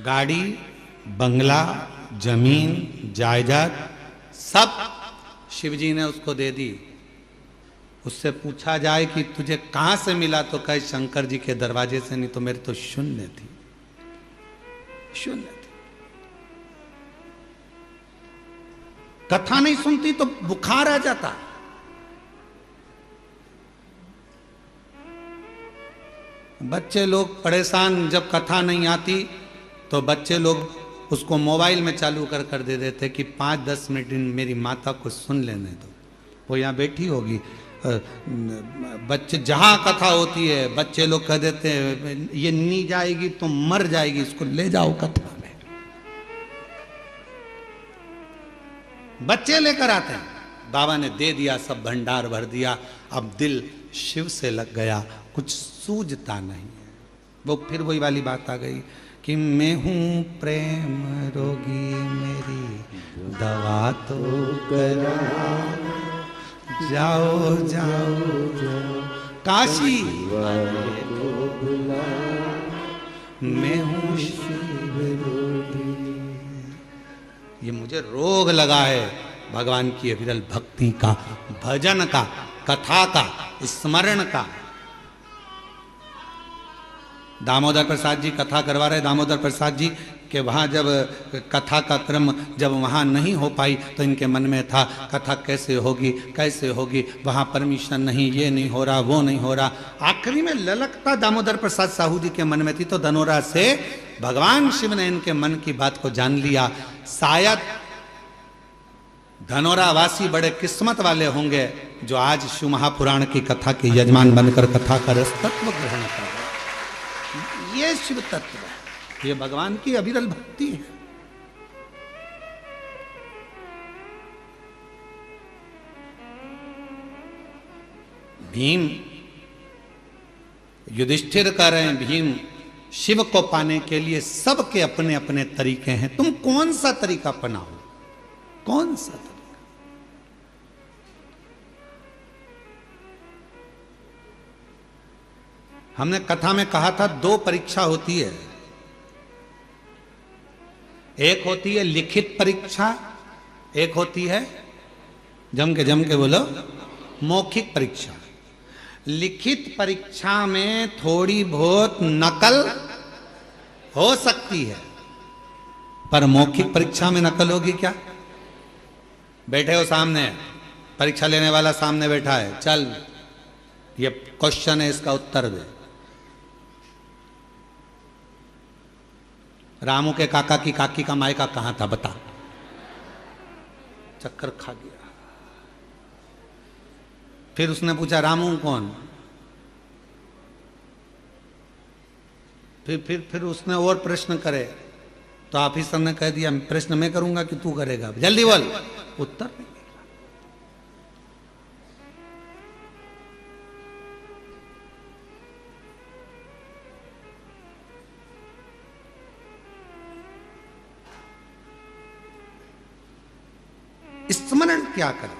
गाड़ी, बंगला, जमीन, जायदाद सब शिवजी ने उसको दे दी। उससे पूछा जाए कि तुझे कहां से मिला, तो कहे शंकर जी के दरवाजे से, नहीं तो मेरे तो शून्य थी, शून्य थी। कथा नहीं सुनती तो बुखार आ जाता। बच्चे लोग परेशान, जब कथा नहीं आती तो बच्चे लोग उसको मोबाइल में चालू कर दे देते कि 5-10 मिनट मेरी माता को सुन लेने दो। वो यहाँ बैठी होगी, बच्चे जहां कथा होती है बच्चे लोग कह देते हैं ये नहीं जाएगी तो मर जाएगी, इसको ले जाओ कथा में। बच्चे लेकर आते हैं। बाबा ने दे दिया, सब भंडार भर दिया। अब दिल शिव से लग गया, कुछ सूझता नहीं है। वो फिर वही वाली बात आ गई कि मैं हूं प्रेम रोगी, मेरी दवा तो करा, जाओ जाओ जाओ काशी मैं हूं शिव रोगी। ये मुझे रोग लगा है भगवान की अविरल भक्ति का, भजन का, कथा का, स्मरण का। दामोदर प्रसाद जी कथा करवा रहे, दामोदर प्रसाद जी के वहाँ जब कथा का क्रम जब वहाँ नहीं हो पाई तो इनके मन में था कथा कैसे होगी, कैसे होगी, वहाँ परमिशन नहीं, ये नहीं हो रहा, वो नहीं हो रहा। आखिरी में ललकता दामोदर प्रसाद साहू जी के मन में थी, तो धनोरा से भगवान शिव ने इनके मन की बात को जान लिया। शायद धनोरा वासी बड़े किस्मत वाले होंगे जो आज शिव महापुराण की कथा के यजमान बनकर कथा का रस तत्व ग्रहण कर रहे। ये शिव तत्व है, ये भगवान की अविरल भक्ति है। भीम युधिष्ठिर कह रहे हैं, भीम शिव को पाने के लिए सबके अपने अपने तरीके हैं, तुम कौन सा तरीका अपनाओ, कौन सा तरीका। हमने कथा में कहा था 2 परीक्षा होती है। एक होती है लिखित परीक्षा, एक होती है जम के बोलो मौखिक परीक्षा। लिखित परीक्षा में थोड़ी बहुत नकल हो सकती है, पर मौखिक परीक्षा में नकल होगी क्या? बैठे हो सामने, परीक्षा लेने वाला सामने बैठा है, चल ये क्वेश्चन है, इसका उत्तर दे। रामू के काका की काकी का मायका कहां था बता। चक्कर खा गया। फिर उसने पूछा रामू कौन? फिर उसने और प्रश्न करे तो ऑफिसर ने कह दिया प्रश्न मैं करूंगा कि तू करेगा, जल्दी बोल। उत्तर नहीं निकला। स्मरण क्या करें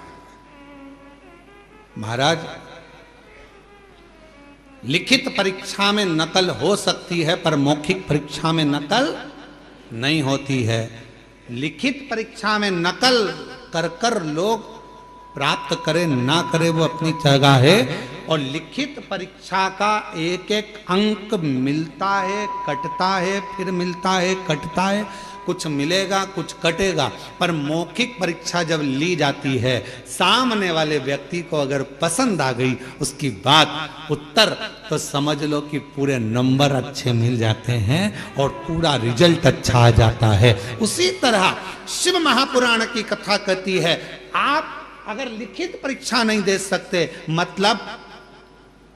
महाराज? लिखित परीक्षा में नकल हो सकती है पर मौखिक परीक्षा में नकल नहीं होती है। लिखित परीक्षा में नकल कर कर लोग प्राप्त करे ना करे वो अपनी जगह है, और लिखित परीक्षा का एक एक अंक मिलता है, कटता है, फिर मिलता है, कटता है, कुछ मिलेगा कुछ कटेगा। पर मौखिक परीक्षा जब ली जाती है, सामने वाले व्यक्ति को अगर पसंद आ गई उसकी बात उत्तर, तो समझ लो कि पूरे नंबर अच्छे मिल जाते हैं और पूरा रिजल्ट अच्छा आ जाता है। उसी तरह शिव महापुराण की कथा कहती है, आप अगर लिखित परीक्षा नहीं दे सकते, मतलब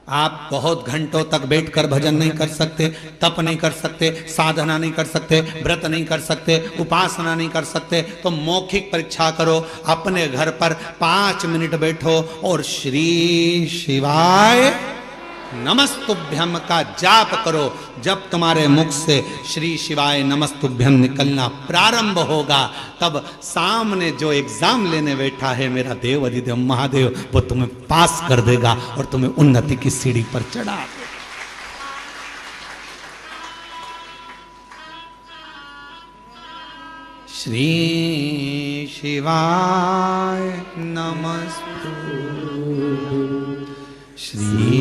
आप बहुत घंटों तक बैठकर भजन नहीं कर सकते, तप नहीं कर सकते, साधना नहीं कर सकते, व्रत नहीं कर सकते, उपासना नहीं कर सकते, तो मौखिक परीक्षा करो। अपने घर पर 5 मिनट बैठो और श्री शिवाय नमस्तुभ्यम का जाप करो। जब तुम्हारे मुख से श्री शिवाय नमस्तुभ्यम निकलना प्रारंभ होगा, तब सामने जो एग्जाम लेने बैठा है मेरा देव अधिदेव महादेव, वो तुम्हें पास कर देगा और तुम्हें उन्नति की सीढ़ी पर चढ़ा देगा। श्री शिवाय नमस्तुभ्यं, श्री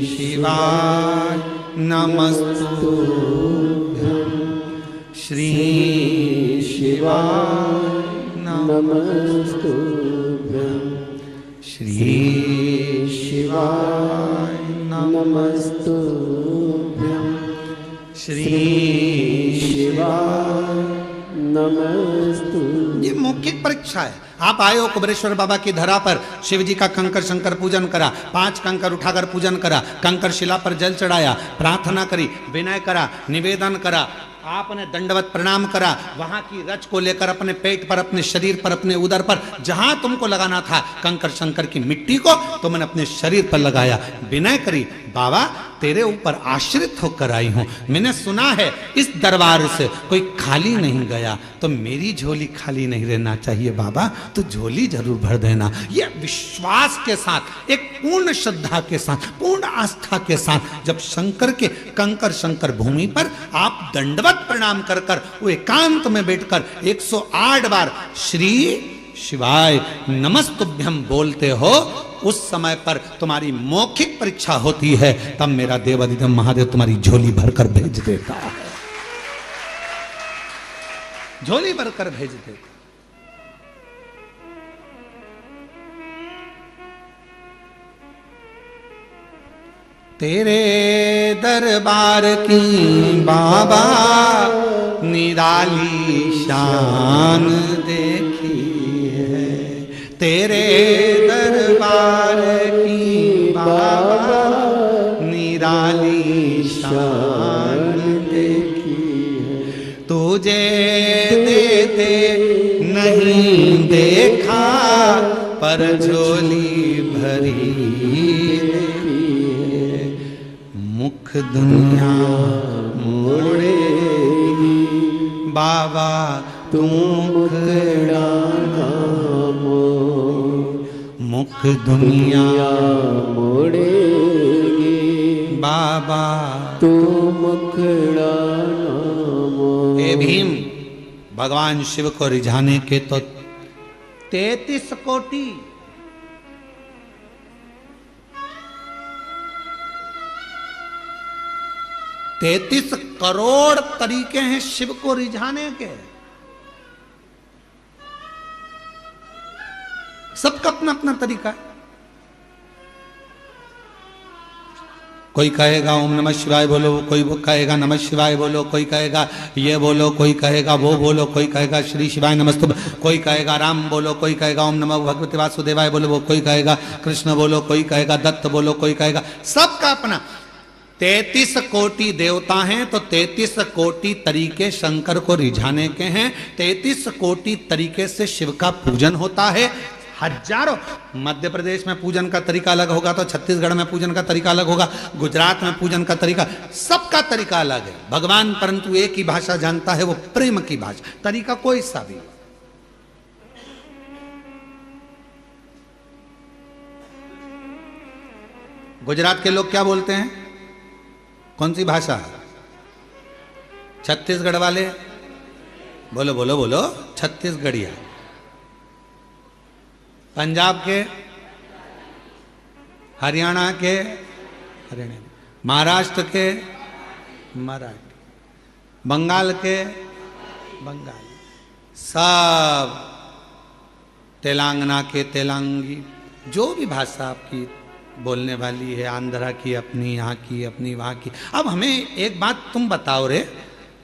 शिवाय नमस्तुभ्यं, श्री शिवाय नमस्तुभ्यं, श्री शिवाय नमस्तुभ्यं, श्री शिवाय नमस्तुभ्यं। ये मौखिक परीक्षा है। आप आए हो कुबेरेश्वर बाबा की धरा पर, शिव जी का कंकर शंकर पूजन करा, 5 कंकर उठाकर पूजन करा, कंकर शिला पर जल चढ़ाया, प्रार्थना करी, विनय करा, निवेदन करा, आपने दंडवत प्रणाम करा, वहां की रच को लेकर अपने पेट पर, अपने शरीर पर, अपने उदर पर, जहां तुमको लगाना था कंकर शंकर की मिट्टी को, तो मैंने अपने शरीर पर लगाया, विनय करी, बाबा तेरे ऊपर आश्रित होकर आई हूं, मैंने सुना है इस दरबार से कोई खाली नहीं गया, तो मेरी झोली खाली नहीं रहना चाहिए बाबा, तो झोली जरूर भर देना। ये विश्वास के साथ, एक पूर्ण श्रद्धा के साथ, पूर्ण आस्था के साथ जब शंकर के कंकर शंकर भूमि पर आप दंडवत प्रणाम कर कर वो एकांत में बैठकर 108 बार श्री शिवाय नमस्तुभ्यम बोलते हो, उस समय पर तुम्हारी मौखिक परीक्षा होती है, तब मेरा देवाधिदेव महादेव तुम्हारी झोली भरकर भेज देता है, झोली भरकर भेज देता। तेरे दरबार की बाबा निराली शान देखी है, तेरे दरबार की बाबा निराली शान देखी है, तुझे देते नहीं देखा पर झोली भरी, मुख दुनिया मोड़ेगी बाबा तू मुखड़ा मुख दुनिया मोड़ेगी बाबा तू मुखड़ा हे भीम, भगवान शिव को रिझाने के तो 33 कोटि 33 करोड़ तरीके हैं शिव को रिझाने के, सबका अपना अपना तरीका है। कोई कहेगा ओम नमः शिवाय बोलो, कोई वो कहेगा नमः शिवाय बोलो, कोई कहेगा ये बोलो, कोई कहेगा वो बोलो, कोई कहेगा श्री शिवाय नमस्तुभ्यं, कोई कहेगा राम बोलो, कोई कहेगा ओम नमः भगवते वासुदेवाय बोलो, वो कोई कहेगा कृष्ण बोलो, कोई कहेगा दत्त बोलो, कोई कहेगा, सबका अपना। 33 कोटि देवता हैं तो 33 कोटि तरीके शंकर को रिझाने के हैं। 33 कोटि तरीके से शिव का पूजन होता है। हजारों, मध्य प्रदेश में पूजन का तरीका अलग होगा तो छत्तीसगढ़ में पूजन का तरीका अलग होगा, गुजरात में पूजन का तरीका, सबका तरीका अलग है। भगवान परंतु एक ही भाषा जानता है, वो प्रेम की भाषा। तरीका कोई सा भी। गुजरात के लोग क्या बोलते हैं? कौन सी भाषा? छत्तीसगढ़ वाले बोलो बोलो बोलो, छत्तीसगढ़िया। पंजाब के, हरियाणा के, हरियाणा, महाराष्ट्र के, मराठी, बंगाल के, बंगाली, सब, तेलंगाना के तेलंगी, जो भी भाषा आपकी बोलने वाली है, आंध्रा की अपनी, यहाँ की अपनी, वहाँ की। अब हमें एक बात तुम बताओ रे,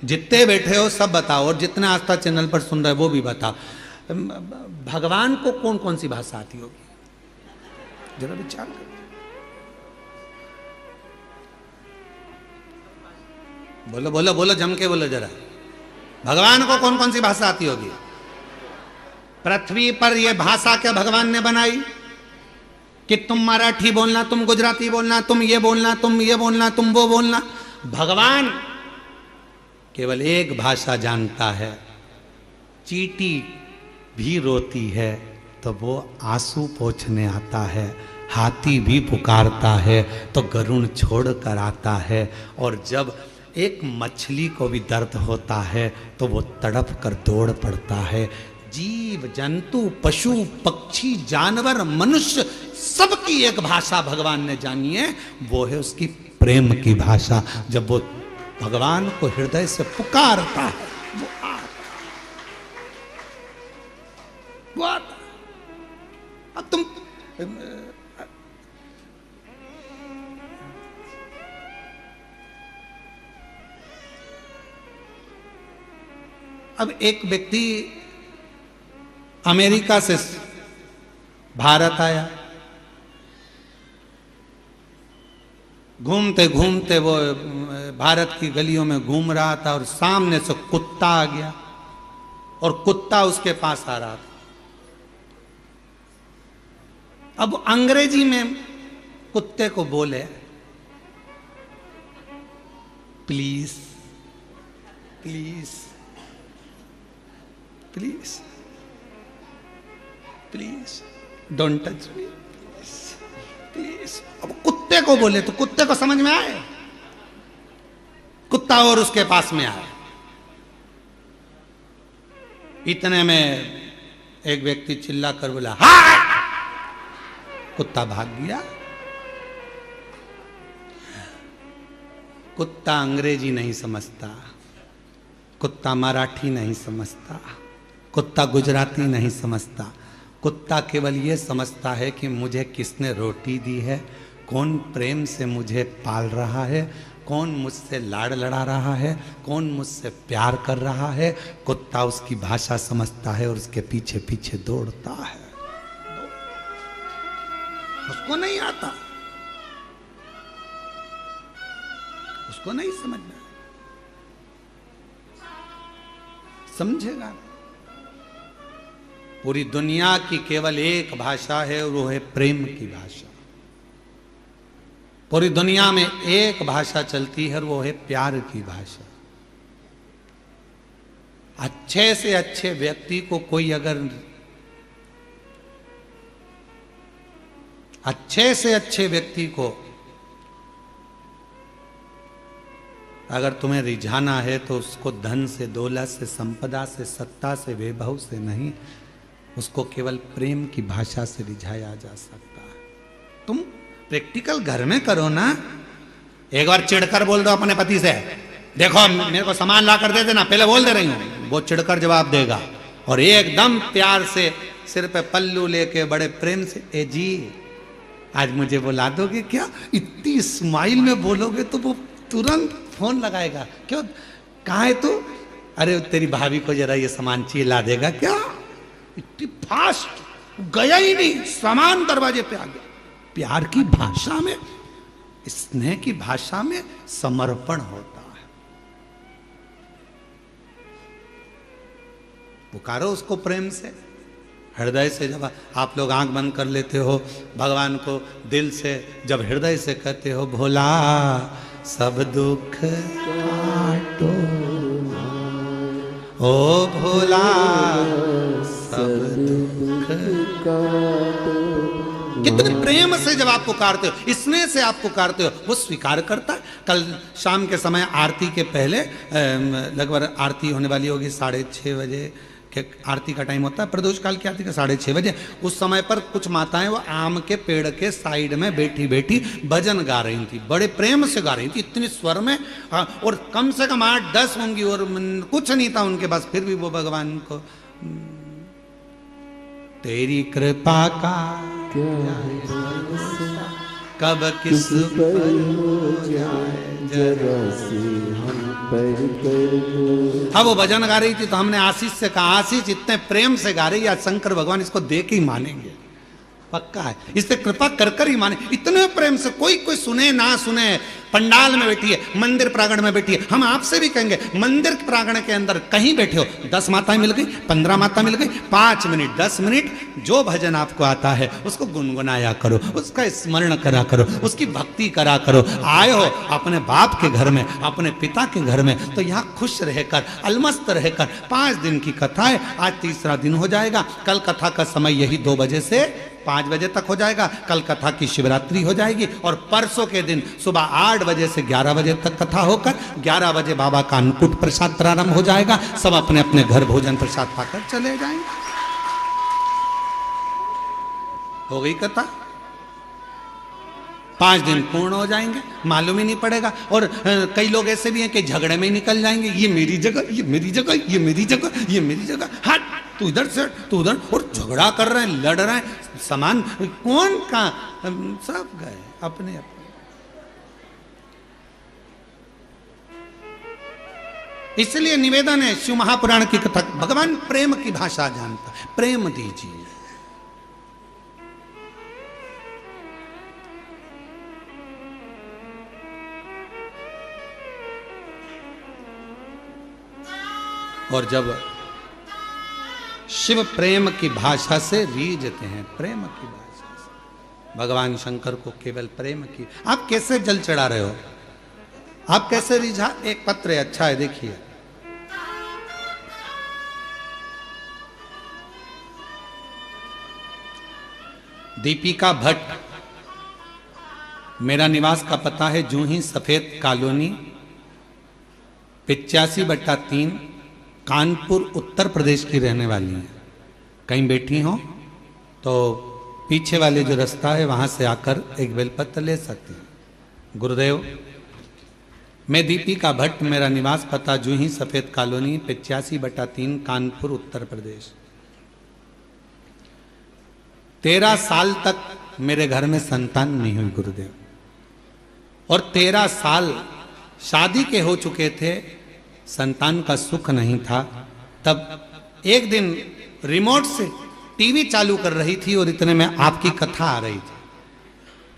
जितने बैठे हो सब बताओ, और जितने आस्था चैनल पर सुन रहे हो वो भी बताओ, भगवान को कौन कौन सी भाषा आती होगी? जरा विचार करो। बोलो बोलो बोलो, जम के बोलो जरा। भगवान को कौन कौन सी भाषा आती होगी? पृथ्वी पर यह भाषा क्या भगवान ने बनाई कि तुम मराठी बोलना, तुम गुजराती बोलना, तुम ये बोलना, तुम ये बोलना, तुम वो बोलना? भगवान केवल एक भाषा जानता है। चींटी भी रोती है तो वो आंसू पोंछने आता है, हाथी भी पुकारता है तो गरुड़ छोड़ कर आता है, और जब एक मछली को भी दर्द होता है तो वो तड़प कर दौड़ पड़ता है। जीव जंतु, पशु पक्षी, जानवर, मनुष्य, सबकी एक भाषा भगवान ने जानी है, वो है उसकी प्रेम की भाषा। जब वो भगवान को हृदय से पुकारता है, वो आता। अब तुम अब एक व्यक्ति अमेरिका से भारत आया, घूमते घूमते वो भारत की गलियों में घूम रहा था और सामने से कुत्ता आ गया और कुत्ता उसके पास आ रहा था। अब अंग्रेजी में कुत्ते को बोले, please please please please don't touch me, please. अब कुत्ते को बोले तो कुत्ते को समझ में आए। कुत्ता और उसके पास में आया। इतने में एक व्यक्ति चिल्ला कर बोला, हाय! कुत्ता भाग गया। कुत्ता अंग्रेजी नहीं समझता, कुत्ता मराठी नहीं समझता, कुत्ता गुजराती नहीं समझता। कुत्ता केवल ये समझता है कि मुझे किसने रोटी दी है, कौन प्रेम से मुझे पाल रहा है, कौन मुझसे लाड़ लड़ा रहा है, कौन मुझसे प्यार कर रहा है। कुत्ता उसकी भाषा समझता है और उसके पीछे पीछे दौड़ता है। उसको नहीं आता, उसको नहीं समझना, समझेगा। पूरी दुनिया की केवल एक भाषा है और वो है प्रेम की भाषा। पूरी दुनिया में एक भाषा चलती है और वो है प्यार की भाषा। अच्छे से अच्छे व्यक्ति को कोई अगर अच्छे से अच्छे व्यक्ति को अगर तुम्हें रिझाना है तो उसको धन से, दौलत से, संपदा से, सत्ता से, वैभव से नहीं, उसको केवल प्रेम की भाषा से रिझाया जा सकता है। तुम प्रैक्टिकल घर में करो ना। एक बार चिढ़कर बोल दो अपने पति से, देखो मेरे को सामान ला कर दे देना, पहले बोल दे रही हूं। वो चिढ़कर जवाब देगा और एकदम प्यार से सिर पे पल्लू लेके बड़े प्रेम से, ए जी आज मुझे बुला दोगे क्या? इतनी स्माइल में बोलोगे तो वो तुरंत फोन लगाएगा। क्यों, कहाँ है तू? अरे तेरी भाभी को जरा ये सामान चाहिए, ला देगा क्या? इतनी फास्ट, गया ही नहीं, सामान दरवाजे पे आ गया। प्यार की भाषा में स्नेह की भाषा में समर्पण होता है। पुकारो उसको प्रेम से, हृदय से। जब आप लोग आंख बंद कर लेते हो, भगवान को दिल से जब हृदय से कहते हो, भोला सब दुख काटो, ओ भोला सब दुख काटो, कितने प्रेम से जब आप पुकारते हो, स्नेह से आप पुकारते हो, वो स्वीकार करता है। कल शाम के समय आरती के पहले लगभग आरती होने वाली होगी 6:30 बजे के आरती का टाइम होता है, प्रदोष काल की आरती का 6:30 बजे। उस समय पर कुछ माताएं वो आम के पेड़ के साइड में बैठी बैठी भजन गा रही थी, बड़े प्रेम से गा रही थी, इतनी स्वर में। और कम से कम 8-10 होंगी और कुछ नहीं था उनके पास, फिर भी वो भगवान को तेरी कृपा का कब किस पर हो जाए जरा सी हम पर कर दो। हाँ, वो भजन गा रही थी तो हमने आशीष से कहा, आशीष इतने प्रेम से गा रही है, आज शंकर भगवान इसको दे के ही मानेंगे, पक्का है, इससे कृपा कर कर ही माने। इतने प्रेम से, कोई सुने ना सुने, पंडाल में बैठी है, मंदिर प्रांगण में बैठी है, हम आपसे भी कहेंगे मंदिर प्रांगण के अंदर कहीं बैठे हो, 10 माताएं मिल गई, 15 माता मिल गई, 5 मिनट 10 मिनट जो भजन आपको आता है उसको गुनगुनाया करो, उसका स्मरण करा करो, उसकी भक्ति करा करो। आए हो अपने बाप के घर में, अपने पिता के घर में, तो यहाँ खुश रहकर, अलमस्त रहकर 5 दिन की कथा है, आज 3रा दिन हो जाएगा। कल कथा का समय यही 2 बजे से 5 बजे तक हो जाएगा, कल कथा की शिवरात्रि हो जाएगी, और परसों के दिन सुबह 8 बजे से 11 बजे तक कथा होकर 11 बजे बाबा का अन्नकूट प्रसाद प्रारंभ हो जाएगा। सब अपने अपने घर भोजन प्रसाद पाकर चले जाएंगे। हो गई कथा, 5 दिन पूर्ण हो जाएंगे, मालूम ही नहीं पड़ेगा। और कई लोग ऐसे भी हैं कि झगड़े में ही निकल जाएंगे, ये मेरी जगह, ये मेरी जगह, ये मेरी जगह, ये मेरी जगह, हट तू इधर से, तू उधर, और झगड़ा कर रहे हैं, लड़ रहे हैं, समान कौन का, सब गए अपने अपने। इसलिए निवेदन है, शिव महापुराण की कथा, भगवान प्रेम की भाषा जानता है, प्रेम दीजिए। और जब शिव प्रेम की भाषा से रीझते हैं, प्रेम की भाषा से, भगवान शंकर को केवल प्रेम की। आप कैसे जल चढ़ा रहे हो, आप कैसे रिझा? एक पत्र है, अच्छा है, देखिए। दीपिका भट्ट, मेरा निवास का पता है जूही सफेद कॉलोनी 85/3 कानपुर उत्तर प्रदेश की रहने वाली हैं। कहीं बैठी हो तो पीछे वाले जो रास्ता है वहां से आकर एक बेलपत्र ले सकती हैं। गुरुदेव, मैं दीपिका भट्ट, मेरा निवास पता जूही सफेद कॉलोनी 85/3 कानपुर उत्तर प्रदेश। 13 साल तक मेरे घर में संतान नहीं हुई गुरुदेव, और 13 साल शादी के हो चुके थे, संतान का सुख नहीं था। तब एक दिन रिमोट से टीवी चालू कर रही थी और इतने में आपकी कथा आ रही थी।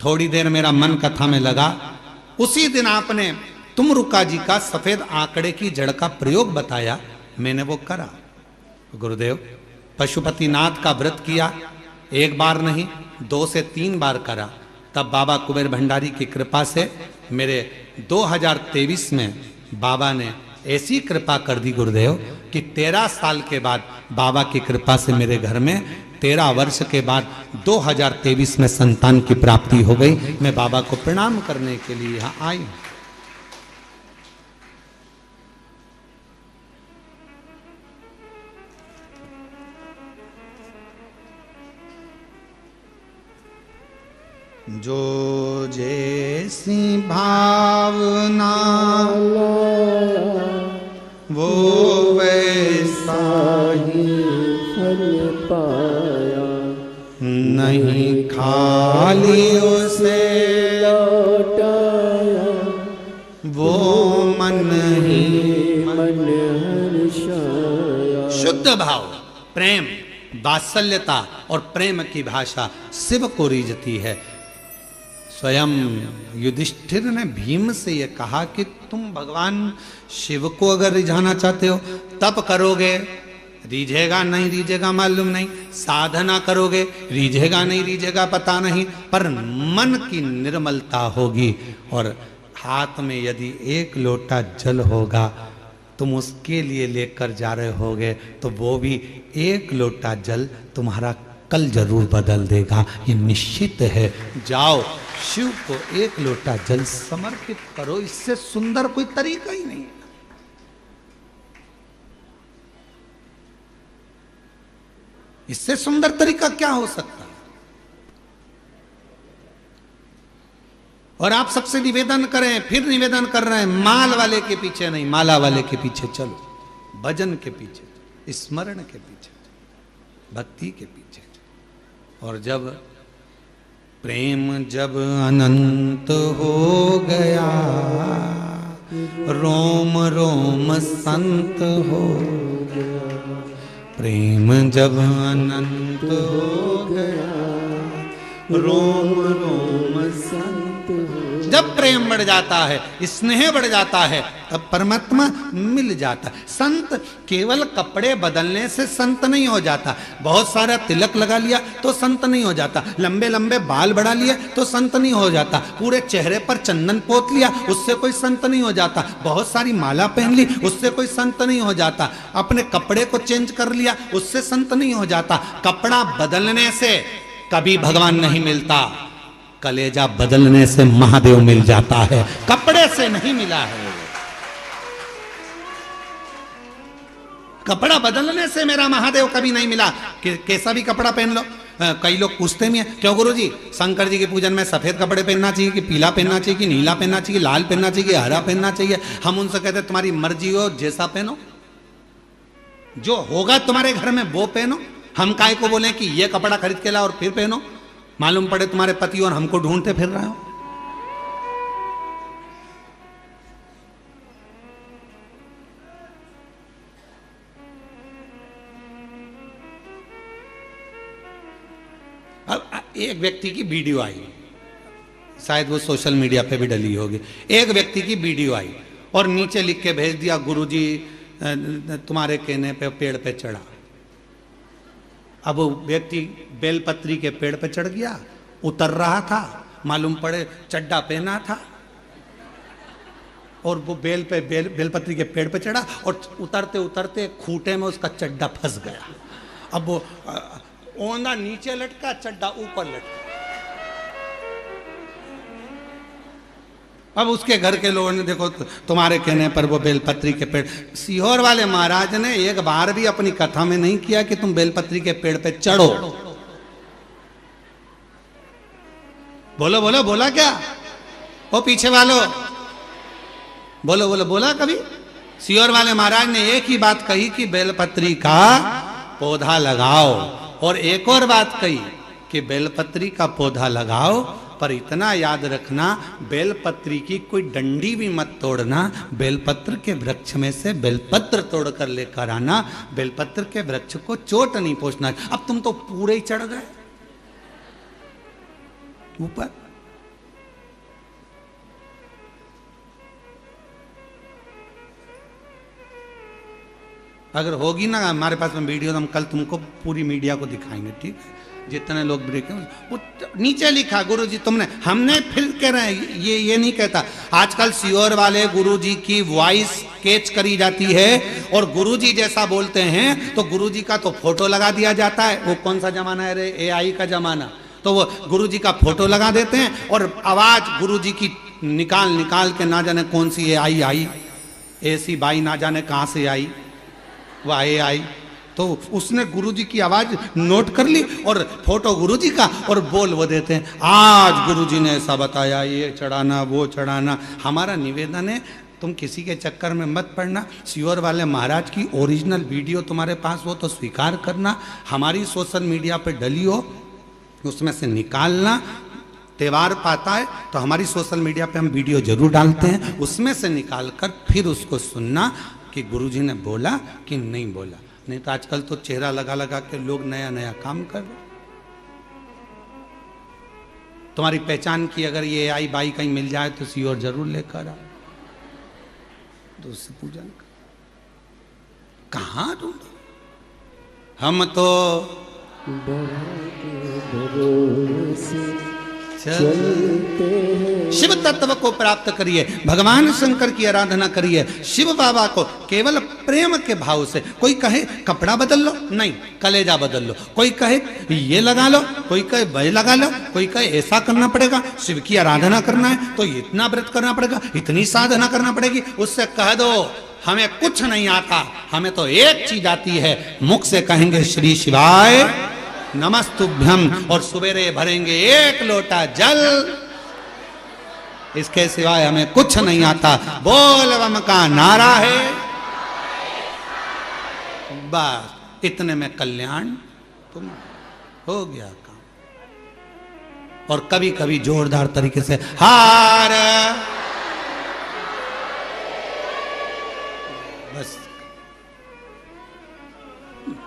थोड़ी देर मेरा मन कथा में लगा। उसी दिन आपने तुमरुका जी का सफेद आंकड़े की जड़ का प्रयोग बताया, मैंने वो करा। गुरुदेव, पशुपतिनाथ का व्रत किया, 1 बार नहीं 2 से 3 बार करा। तब बाबा कुबेर भंडारी की कृपा से मेरे 2023 में बाबा ने ऐसी कृपा कर दी गुरुदेव कि 13 साल के बाद बाबा की कृपा से मेरे घर में 13 वर्ष के बाद 2023 में संतान की प्राप्ति हो गई। मैं बाबा को प्रणाम करने के लिए यहाँ आई हूँ। जो जैसी भावना वो वैसा ही फल पाया, नहीं खाली उसे लौटाया, वो मन ही मन हर्षाया। शुद्ध भाव, प्रेम, वात्सल्यता और प्रेम की भाषा शिव को रीझती है। स्वयं युधिष्ठिर ने भीम से यह कहा कि तुम भगवान शिव को अगर रिझाना चाहते हो तप करोगे, रीझेगा नहीं रीझेगा मालूम नहीं, साधना करोगे रीझेगा नहीं रीझेगा पता नहीं, पर मन की निर्मलता होगी और हाथ में यदि एक लोटा जल होगा तुम उसके लिए लेकर जा रहे होगे तो वो भी एक लोटा जल तुम्हारा कल जरूर बदल देगा, ये निश्चित है। जाओ शिव को एक लोटा जल समर्पित करो, इससे सुंदर कोई तरीका ही नहीं। इससे सुंदर तरीका क्या हो सकता है? और आप सबसे निवेदन करें, फिर निवेदन कर रहे हैं, माल वाले के पीछे नहीं, माला वाले के पीछे चलो, भजन के पीछे, स्मरण के पीछे, भक्ति के पीछे। और जब प्रेम जब अनंत हो गया, रोम रोम संत हो गया, प्रेम जब अनंत हो गया, रोम रोम संत हो। जब प्रेम बढ़ जाता है, स्नेह बढ़ जाता है, तब परमात्मा मिल जाता है। संत केवल कपड़े बदलने से संत नहीं हो जाता, बहुत सारा तिलक लगा लिया तो संत नहीं हो जाता, लंबे लंबे बाल बढ़ा लिए तो संत नहीं हो जाता, पूरे चेहरे पर चंदन पोत लिया उससे कोई संत नहीं हो जाता, बहुत सारी माला पहन ली उससे कोई संत नहीं हो जाता, अपने कपड़े को चेंज कर लिया उससे संत नहीं हो जाता। कपड़ा बदलने से कभी भगवान नहीं मिलता, कलेजा बदलने से महादेव मिल जाता है, कपड़े से नहीं मिला है। कपड़ा बदलने से मेरा महादेव कभी नहीं मिला, कैसा भी कपड़ा पहन लो। कई लोग पूछते भी हैं, क्यों गुरुजी शंकर जी के पूजन में सफेद कपड़े पहनना चाहिए कि पीला पहनना चाहिए कि नीला पहनना चाहिए, लाल पहनना चाहिए कि हरा पहनना चाहिए? हम उनसे कहते हैं तुम्हारी मर्जी हो, जैसा पहनो, जो होगा तुम्हारे घर में वो पहनो। हम काय को बोले कि ये कपड़ा खरीद के ला और फिर पहनो, मालूम पड़े तुम्हारे पति और हमको ढूंढते फिर रहे हो। अब एक व्यक्ति की वीडियो आई, शायद वो सोशल मीडिया पे भी डली होगी, एक व्यक्ति की वीडियो आई और नीचे लिख के भेज दिया, गुरुजी तुम्हारे कहने पे पेड़ पे चढ़ा। अब वो व्यक्ति बेलपत्री के पेड़ पे चढ़ गया, उतर रहा था, मालूम पड़े चड्डा पहना था और वो बेलपत्री के पेड़ पे चढ़ा और उतरते उतरते खूंटे में उसका चड्डा फंस गया। अब वो ओंधा नीचे लटका, चड्डा ऊपर लटका। अब उसके घर के लोगों ने देखो तुम्हारे कहने पर वो बेलपत्री के पेड़, सीहोर वाले महाराज ने एक बार भी अपनी कथा में नहीं किया कि तुम बेलपत्री के पेड़ पे चढ़ो। बोलो बोलो, बोला क्या? वो पीछे वालों बोलो बोलो, बोला कभी? सीहोर वाले महाराज ने एक ही बात कही कि बेलपत्री का पौधा लगाओ, और एक और बात कही कि बेलपत्री का पौधा लगाओ, पर इतना याद रखना बेलपत्री की कोई डंडी भी मत तोड़ना, बेलपत्र के वृक्ष में से बेलपत्र तोड़कर लेकर आना, बेलपत्र के वृक्ष को चोट नहीं पहुंचना। अब तुम तो पूरे ही चढ़ गए ऊपर। अगर होगी ना हमारे पास में वीडियो तो हम कल तुमको पूरी मीडिया को दिखाएंगे, ठीक है? जितने लोग ब्रेक वो नीचे लिखा गुरुजी तुमने, हमने फिर कह रहे हैं ये नहीं कहता। आजकल सीहोर वाले गुरुजी की वॉइस कैच करी जाती है और गुरुजी जैसा बोलते हैं तो गुरुजी का तो फोटो लगा दिया जाता है। वो कौन सा जमाना है रे, एआई का जमाना। तो वो गुरुजी का फोटो लगा देते हैं और आवाज गुरुजी की निकाल के ना जाने कौन सी एआई आई, ऐसी बाई ना जाने कहाँ से आई, वह एआई तो उसने गुरुजी की आवाज नोट कर ली और फोटो गुरुजी का और बोल वो देते हैं, आज गुरुजी ने ऐसा बताया, ये चढ़ाना वो चढ़ाना। हमारा निवेदन है तुम किसी के चक्कर में मत पड़ना। सीहोर वाले महाराज की ओरिजिनल वीडियो तुम्हारे पास हो तो स्वीकार करना, हमारी सोशल मीडिया पे डली हो उसमें से निकालना। त्यौहार पाता है तो हमारी सोशल मीडिया पे हम वीडियो जरूर डालते हैं, उसमें से निकाल कर फिर उसको सुनना कि गुरुजी ने बोला कि नहीं बोला। नहीं तो आजकल तो चेहरा लगा लगा के लोग नया नया काम कर रहे। तुम्हारी पहचान की अगर ये आई बाई कहीं मिल जाए तो सी और जरूर लेकर आओ, तो उससे पूजन कर। कहाँ ढूंढो? हम तो चलते हैं। शिव तत्व को प्राप्त करिए, भगवान शंकर की आराधना करिए, शिव बाबा को केवल प्रेम के भाव से। कोई कहे कपड़ा बदल लो, नहीं, कलेजा बदल लो। कोई कहे ये लगा लो, कोई कहे वह लगा लो, कोई कहे ऐसा करना पड़ेगा, शिव की आराधना करना है तो इतना व्रत करना पड़ेगा, इतनी साधना करना पड़ेगी। उससे कह दो हमें कुछ नहीं आता, हमें तो एक चीज आती है, मुख से कहेंगे श्री शिवाय नमस्तुभ्यम और सवेरे भरेंगे एक लोटा जल, इसके सिवाय हमें कुछ नहीं आता। बोल बम का नारा है, बस इतने में कल्याण तुम हो गया काम। और कभी कभी जोरदार तरीके से हार, बस।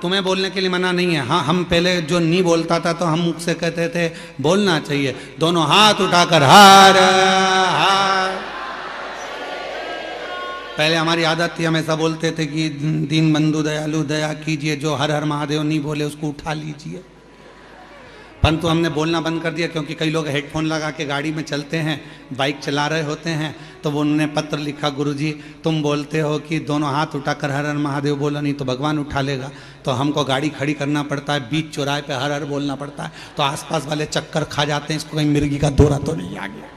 तुम्हें बोलने के लिए मना नहीं है। हाँ, हम पहले जो नहीं बोलता था तो हम मुख से कहते थे बोलना चाहिए, दोनों हाथ उठाकर हार हार। पहले हमारी आदत थी, हम ऐसा बोलते थे कि दीन बंधु दयालु दया कीजिए, जो हर हर महादेव नहीं बोले उसको उठा लीजिए। परंतु हमने बोलना बंद कर दिया, क्योंकि कई लोग हेडफोन लगा के गाड़ी में चलते हैं, बाइक चला रहे होते हैं, तो वो उन्होंने पत्र लिखा, गुरुजी तुम बोलते हो कि दोनों हाथ उठाकर हर हर महादेव बोला, नहीं तो भगवान उठा लेगा, तो हमको गाड़ी खड़ी करना पड़ता है, बीच चौराहे पे हर हर बोलना पड़ता है, तो आसपास वाले चक्कर खा जाते हैं, इसको कहीं मिर्गी का दौरा तो नहीं आ गया।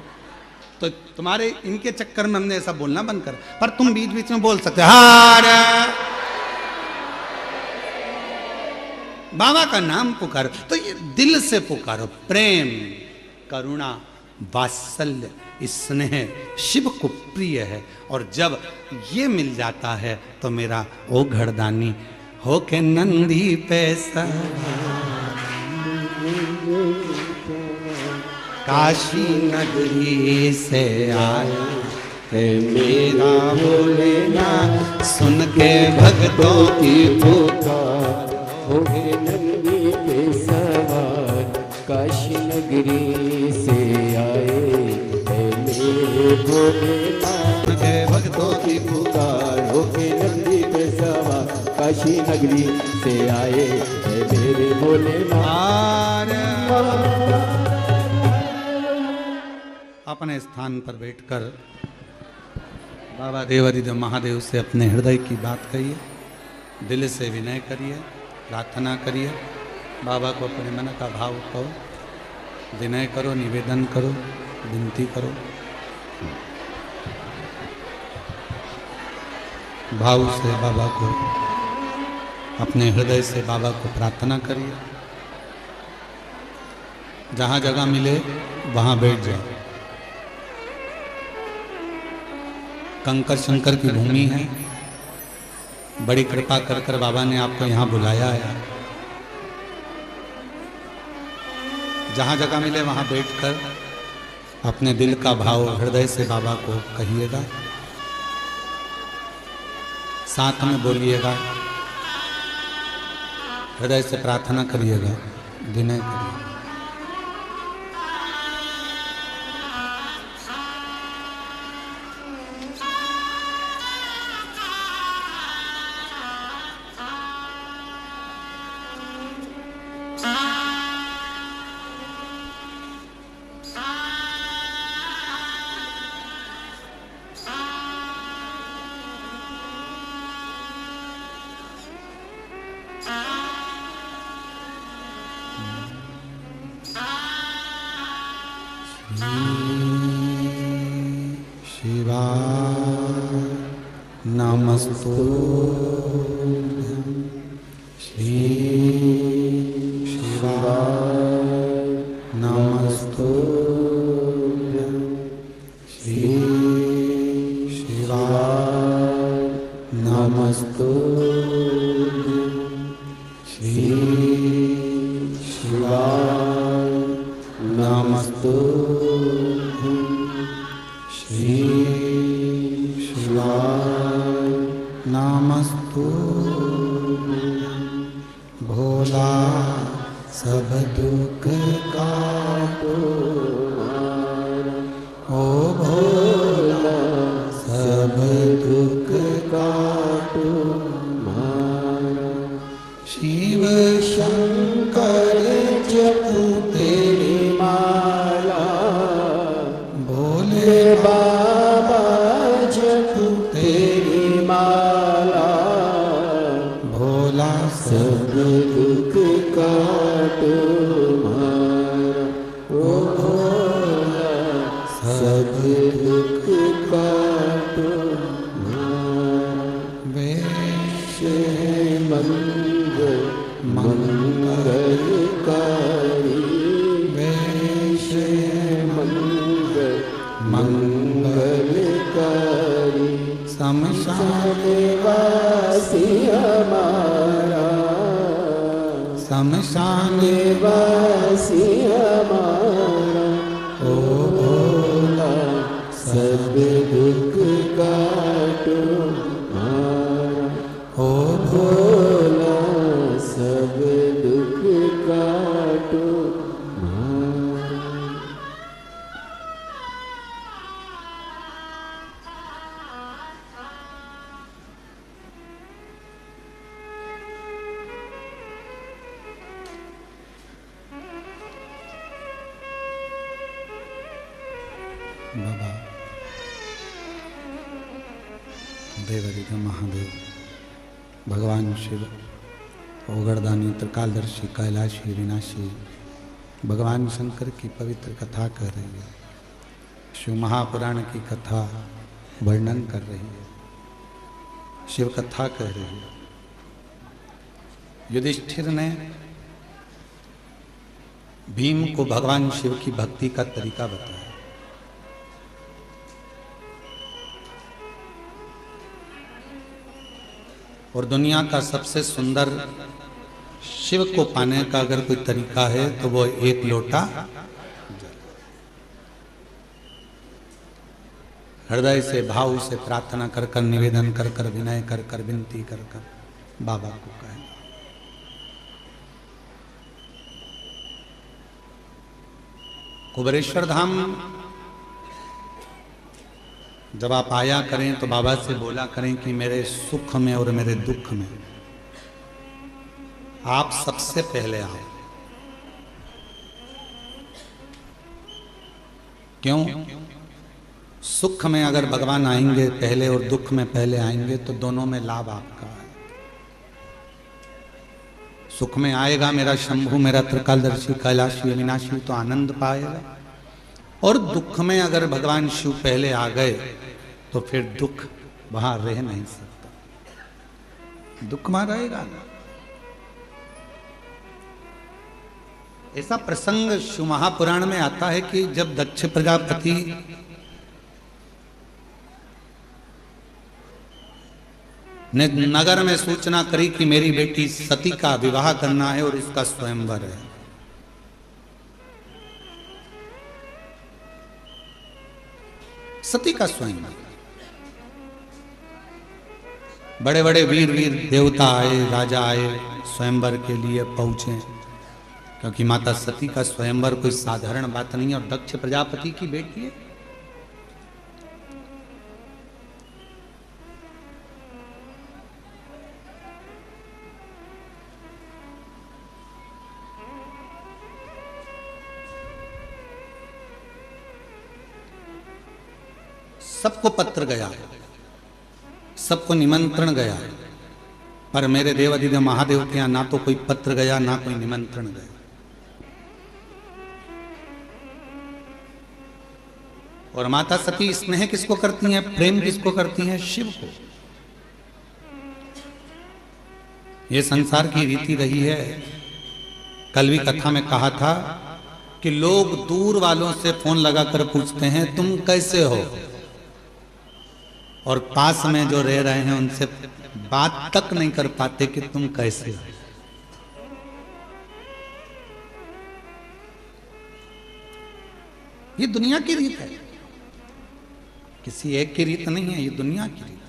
तो तुम्हारे इनके चक्कर में हमने ऐसा बोलना बंद कर, पर तुम बीच बीच में बोल सकते हार, बाबा का नाम पुकारो, तो ये दिल से पुकारो, प्रेम करुणा वात्सल्य स्नेह शिव को प्रिय है। और जब ये मिल जाता है तो मेरा ओ घरदानी हो के नंदी पैसा काशी नगरी से आया है मेरा भोलेनाथ, सुन के भक्तों की पुकार हो गए नंदी पे सवार, काशी नगरी से आए है मेरे भोलेनाथ के भक्तों की पुकार। हो गए नंदी पे सवार, काशी नगरी से आए है मेरे भोलेनाथ। अपने स्थान पर बैठकर बाबा देवादिदेव महादेव से अपने हृदय की बात कहिए, दिल से विनय करिए, प्रार्थना करिए, बाबा को अपने मन का भाव कहो, विनय करो, निवेदन करो, विनती करो, भाव से बाबा को, अपने हृदय से बाबा को प्रार्थना करिए। जहाँ जगह मिले वहाँ बैठ जाओ। कंकर शंकर की भूमि है, बड़ी कृपा कर कर बाबा ने आपको यहाँ बुलाया है। जहाँ जगह मिले वहाँ बैठकर अपने दिल का भाव हृदय से बाबा को कहिएगा, साथ में बोलिएगा, हृदय से प्रार्थना करिएगा, विनय करिएगा। भोला सब दुख काटो शिव शंकर जपू तेरी माला, भोले बाबा जपू तेरी माला, भोला सब दुख काट मारा, ओ भोला सब दुख काट मारा। वैश मंगल मंगलकारी, वैश मंगल मंगलकारी, शमशान वासी हमारा, शमशान वासी हमारा, ओ भोला सब दुख काटो मारा, ओ भोला सब दुख काटो मारा। बाबा देवरिग महादेव, भगवान शिव, ओगरदानी, त्रिकालदर्शी, कैलाशी, विनाशी, भगवान शंकर की पवित्र कथा कर रही है। शिव महापुराण की कथा वर्णन कर रही है, शिव कथा कह रही है। युधिष्ठिर ने भीम को भगवान शिव की भक्ति का तरीका बताया। और दुनिया का सबसे सुंदर शिव को पाने का अगर कोई तरीका है तो वो एक लोटा हृदय से, भाव से प्रार्थना कर कर, निवेदन कर कर, विनय कर कर, विनती कर कर बाबा को कहें। कुबेरेश्वर धाम जब आप आया करें तो बाबा से बोला करें कि मेरे सुख में और मेरे दुख में आप सबसे पहले आओ। क्यों? सुख में अगर भगवान आएंगे पहले और दुख में पहले आएंगे तो दोनों में लाभ आपका है। सुख में आएगा मेरा शंभु, मेरा त्रिकालदर्शी, कैलाशी, अविनाशी, तो आनंद पाएगा। और दुख में अगर भगवान शिव पहले आ गए तो फिर दुख वहां रह नहीं सकता, दुख वहां रहेगा ना। ऐसा प्रसंग शिव महापुराण में आता है कि जब दक्ष प्रजापति ने नगर में सूचना करी कि मेरी बेटी सती का विवाह करना है और इसका स्वयंवर है, सती का स्वयंवर, बड़े बड़े वीर वीर देवता आए, राजा आए, स्वयंवर के लिए पहुंचे, क्योंकि माता सती का स्वयंवर कोई साधारण बात नहीं है और दक्ष प्रजापति की बेटी है। सबको पत्र गया, सबको निमंत्रण गया, पर मेरे देवाधिदेव महादेव के यहां ना तो कोई पत्र गया ना कोई निमंत्रण गया। और माता सती स्नेह किसको करती हैं, प्रेम किसको करती हैं? शिव को। यह संसार की रीति रही है। कल भी कथा में कहा था कि लोग दूर वालों से फोन लगाकर पूछते हैं तुम कैसे हो, और पास में जो रह रहे हैं उनसे बात तक नहीं कर पाते कि तुम कैसे हो। ये दुनिया की रीत है, किसी एक की रीत नहीं है, ये दुनिया की रीत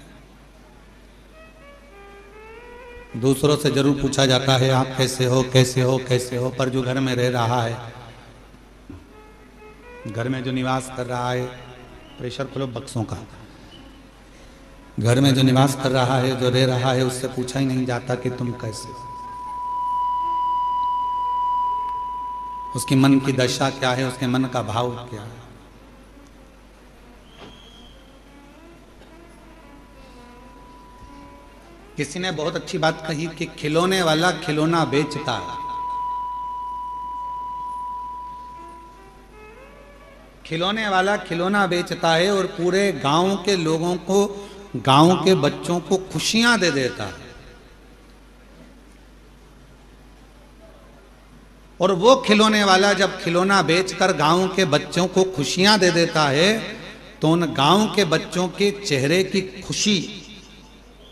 है। दूसरों से जरूर पूछा जाता है आप कैसे हो, कैसे हो, कैसे हो, पर जो घर में रह रहा है, घर में जो निवास कर रहा है, प्रेशर खोलो बक्सों का, घर में जो निवास कर रहा है, जो रह रहा है, उससे पूछा ही नहीं जाता कि तुम कैसे हो। उसके मन की दशा क्या है, उसके मन का भाव क्या है। किसी ने बहुत अच्छी बात कही कि खिलौने वाला खिलौना बेचता है, खिलौने वाला खिलौना बेचता है और पूरे गांव के लोगों को, गांव के बच्चों को खुशियां दे देता है। और वो खिलौने वाला जब खिलौना बेचकर गांव के बच्चों को खुशियां दे देता है तो उन गांव के बच्चों के चेहरे की खुशी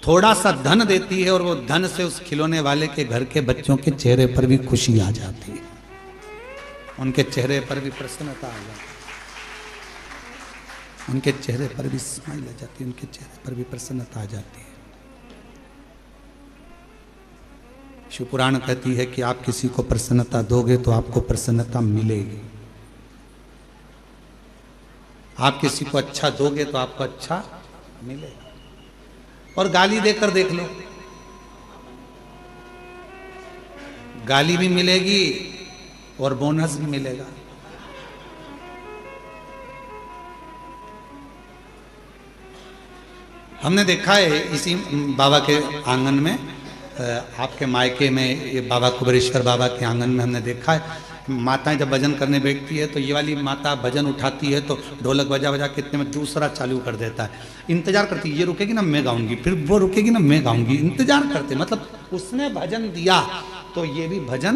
थोड़ा सा धन देती है और वो धन से उस खिलौने वाले के घर के बच्चों के चेहरे पर भी खुशी आ जाती है, उनके चेहरे पर भी प्रसन्नता आ जाती है, उनके चेहरे पर भी स्माइल आ जाती है, उनके चेहरे पर भी प्रसन्नता आ जाती है। शिवपुराण कहती है कि आप किसी को प्रसन्नता दोगे तो आपको प्रसन्नता मिलेगी, आप किसी को अच्छा दोगे तो आपको अच्छा मिलेगा। और गाली देकर देख लो, गाली भी मिलेगी और बोनस भी मिलेगा। हमने देखा है इसी बाबा के आंगन में, आपके मायके में, ये बाबा कुबेरेश्वर बाबा के आंगन में हमने देखा है, माताएं जब भजन करने बैठती है तो ये वाली माता भजन उठाती है तो ढोलक बजा बजा के इतने में दूसरा चालू कर देता है, इंतजार करती है, ये रुकेगी ना मैं गाऊंगी, फिर वो रुकेगी ना मैं गाऊंगी, इंतजार करते, मतलब उसने भजन दिया तो ये भी भजन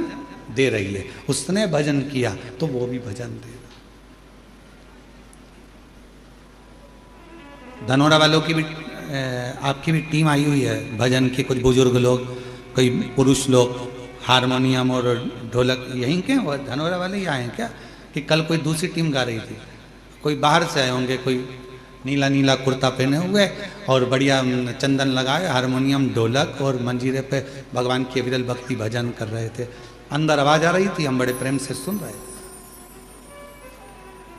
दे रही है, उसने भजन किया तो वो भी भजन दे। धनोरा वालों की भी आपकी भी टीम आई हुई है भजन की, कुछ बुजुर्ग लोग, कोई पुरुष लोग, हारमोनियम और ढोलक, यहीं के वो धनोरा वाले ही आए हैं क्या? कि कल कोई दूसरी टीम गा रही थी, कोई बाहर से आए होंगे, कोई नीला नीला कुर्ता पहने हुए और बढ़िया चंदन लगाए, हारमोनियम ढोलक और मंजीरे पे भगवान की अविरल भक्ति भजन कर रहे थे। अंदर आवाज आ रही थी, हम बड़े प्रेम से सुन रहे थे।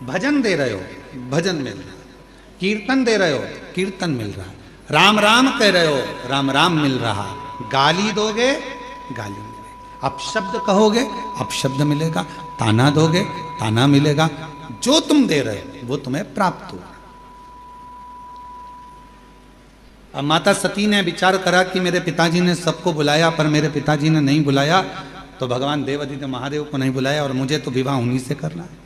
भजन दे रहे हो, भजन मिल रहा, कीर्तन दे रहे हो, कीर्तन मिल रहा, राम राम कह रहे हो, राम राम मिल रहा, गाली दोगे गाली मिलेगा, अपशब्द कहोगे अपशब्द मिलेगा, ताना दोगे ताना मिलेगा, जो तुम दे रहे हो वो तुम्हें प्राप्त होगा। अब माता सती ने विचार करा कि मेरे पिताजी ने सबको बुलाया पर मेरे पिताजी ने नहीं बुलाया, तो भगवान देवादिदेव महादेव को नहीं बुलाया और मुझे तो विवाह उन्हीं से करना है,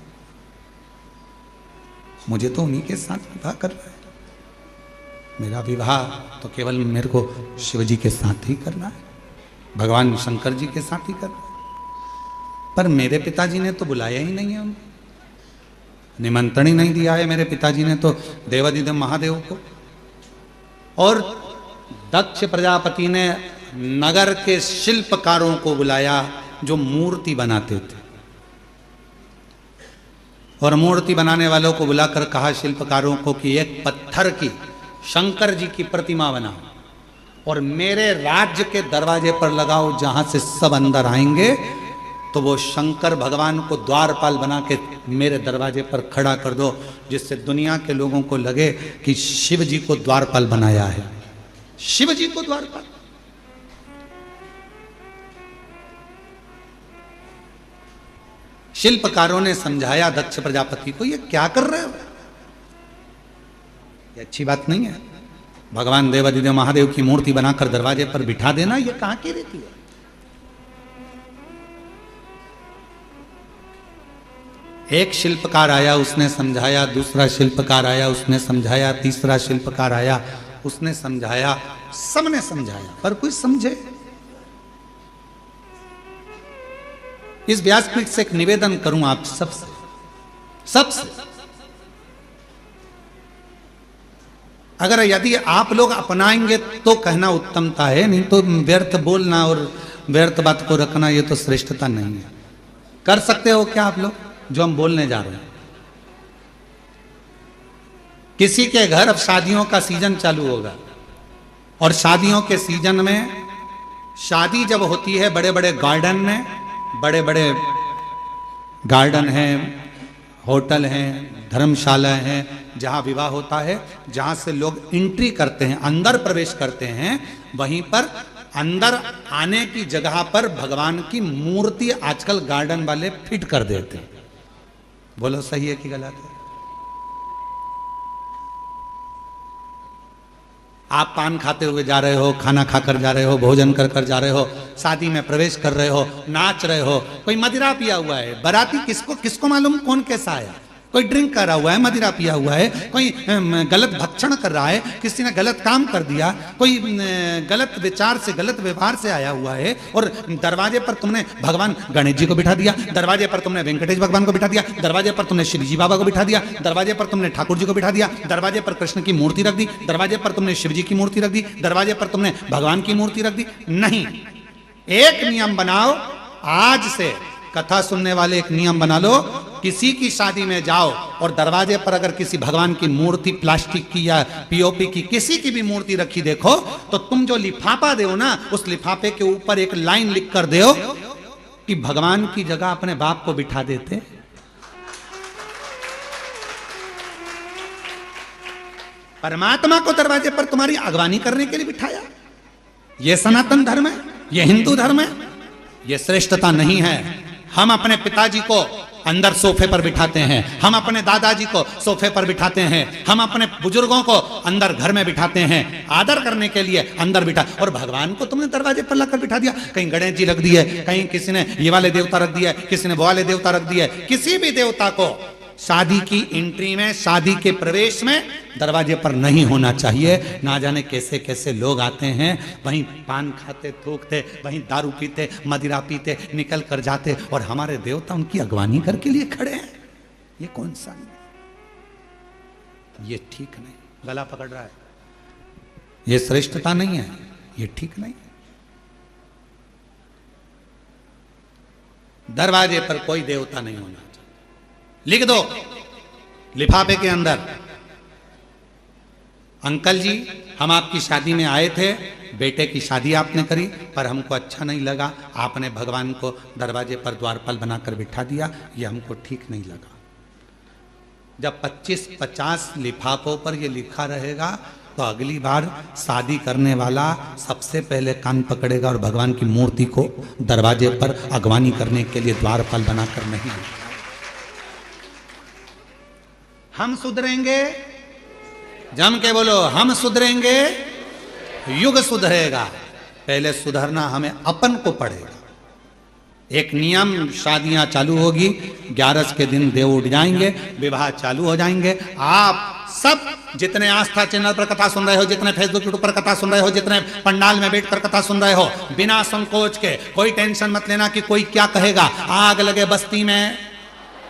मुझे तो उन्हीं के साथ विवाह करना है, मेरा विवाह तो केवल मेरे को शिवजी के साथ ही करना है, भगवान शंकर जी के साथ ही करना है। पर मेरे पिताजी ने तो बुलाया ही नहीं है, उनको निमंत्रण ही नहीं दिया है मेरे पिताजी ने तो देवादिदेव महादेव को। और दक्ष प्रजापति ने नगर के शिल्पकारों को बुलाया जो मूर्ति बनाते थे, और मूर्ति बनाने वालों को बुलाकर कहा शिल्पकारों को कि एक पत्थर की शंकर जी की प्रतिमा बनाओ और मेरे राज्य के दरवाजे पर लगाओ, जहां से सब अंदर आएंगे तो वो शंकर भगवान को द्वारपाल बना के मेरे दरवाजे पर खड़ा कर दो, जिससे दुनिया के लोगों को लगे कि शिव जी को द्वारपाल बनाया है, शिव जी को द्वारपाल। शिल्पकारों ने समझाया दक्ष प्रजापति को, ये क्या कर रहे हो, ये अच्छी बात नहीं है, भगवान देवादिदेव महादेव की मूर्ति बनाकर दरवाजे पर बिठा देना ये कहां की रीति है। एक शिल्पकार आया उसने समझाया, दूसरा शिल्पकार आया उसने समझाया, तीसरा शिल्पकार आया उसने समझाया, सबने समझाया पर कोई समझे। इस व्यासपीठ से एक निवेदन करूं आप सबसे, अगर यदि आप लोग अपनाएंगे तो कहना उत्तमता है, नहीं तो व्यर्थ बोलना और व्यर्थ बात को रखना ये तो श्रेष्ठता नहीं है। कर सकते हो क्या आप लोग जो हम बोलने जा रहे हैं? किसी के घर अब शादियों का सीजन चालू होगा और शादियों के सीजन में शादी जब होती है बड़े बड़े गार्डन में, बड़े बड़े गार्डन हैं, होटल हैं, धर्मशाला हैं, जहां विवाह होता है, जहां से लोग एंट्री करते हैं, अंदर प्रवेश करते हैं, वहीं पर अंदर आने की जगह पर भगवान की मूर्ति आजकल गार्डन वाले फिट कर देते हैं। बोलो सही है कि गलत है? आप पान खाते हुए जा रहे हो, खाना खाकर जा रहे हो, भोजन कर कर जा रहे हो, शादी में प्रवेश कर रहे हो, नाच रहे हो, कोई मदिरा पिया हुआ है, बाराती किसको किसको मालूम कौन कैसा आया, कोई ड्रिंक कर रहा हुआ है, मदिरा पिया हुआ है, कोई गलत भक्षण कर रहा है, किसी ने गलत काम कर दिया, कोई गलत विचार से गलत व्यवहार से आया हुआ है, और दरवाजे पर तुमने भगवान गणेश जी को बिठा दिया, दरवाजे पर तुमने वेंकटेश भगवान को बिठा दिया, दरवाजे पर तुमने श्री जी बाबा को बिठा दिया, दरवाजे पर तुमने ठाकुर जी को बिठा दिया, दरवाजे पर कृष्ण की मूर्ति रख दी, दरवाजे पर तुमने शिव जी की मूर्ति रख दी, दरवाजे पर तुमने भगवान की मूर्ति रख दी। नहीं, एक नियम बनाओ आज से, कथा सुनने वाले एक नियम बना लो, किसी की शादी में जाओ और दरवाजे पर अगर किसी भगवान की मूर्ति प्लास्टिक की या पीओपी की किसी की भी मूर्ति रखी देखो, तो तुम जो लिफाफा दो ना, उस लिफाफे के ऊपर एक लाइन लिख कर दो कि भगवान की जगह अपने बाप को बिठा देते। परमात्मा को दरवाजे पर तुम्हारी अगवानी करने के लिए बिठाया। यह सनातन धर्म है, यह हिंदू धर्म है, यह श्रेष्ठता नहीं है। हम अपने पिताजी को अंदर सोफे पर बिठाते हैं, हम अपने दादाजी को सोफे पर बिठाते हैं, हम अपने बुजुर्गों को अंदर घर में बिठाते हैं, आदर करने के लिए अंदर बिठा, और भगवान को तुमने दरवाजे पर लाकर बिठा दिया। कहीं गणेश जी रख दिए, कहीं किसी ने ये वाले देवता रख दिया, किसी ने वो वाले देवता रख दिए। किसी भी देवता को शादी की एंट्री में, शादी के प्रवेश में दरवाजे पर नहीं होना चाहिए। ना जाने कैसे कैसे लोग आते हैं, वहीं पान खाते, थूकते, वहीं दारू पीते, मदिरा पीते, निकल कर जाते, और हमारे देवता उनकी अगवानी करके लिए खड़े हैं। ये कौन सा नहीं, ये ठीक नहीं, गला पकड़ रहा है, ये श्रेष्ठता नहीं है, ये ठीक नहीं है। दरवाजे पर कोई देवता नहीं होना चाहिए। लिख दो लिफाफे के अंदर, अंकल जी हम आपकी शादी में आए थे, बेटे की शादी आपने करी, पर हमको अच्छा नहीं लगा, आपने भगवान को दरवाजे पर द्वारपाल बनाकर बिठा दिया, ये हमको ठीक नहीं लगा। जब 25-50 लिफाफों पर ये लिखा रहेगा, तो अगली बार शादी करने वाला सबसे पहले कान पकड़ेगा और भगवान की मूर्ति को दरवाजे पर अगवानी करने के लिए द्वारपाल बनाकर नहीं बिठाएगा। हम सुधरेंगे, जम के बोलो, हम सुधरेंगे, युग सुधरेगा। पहले सुधरना हमें अपन को पड़ेगा। एक नियम, शादियां चालू होगी, 11 के दिन देव उठ जाएंगे, विवाह चालू हो जाएंगे। आप सब जितने आस्था चैनल पर कथा सुन रहे हो, जितने फेसबुक यूट्यूब पर कथा सुन रहे हो, जितने पंडाल में बैठकर कथा सुन रहे हो, बिना संकोच के कोई टेंशन मत लेना कि कोई क्या कहेगा। आग लगे बस्ती में,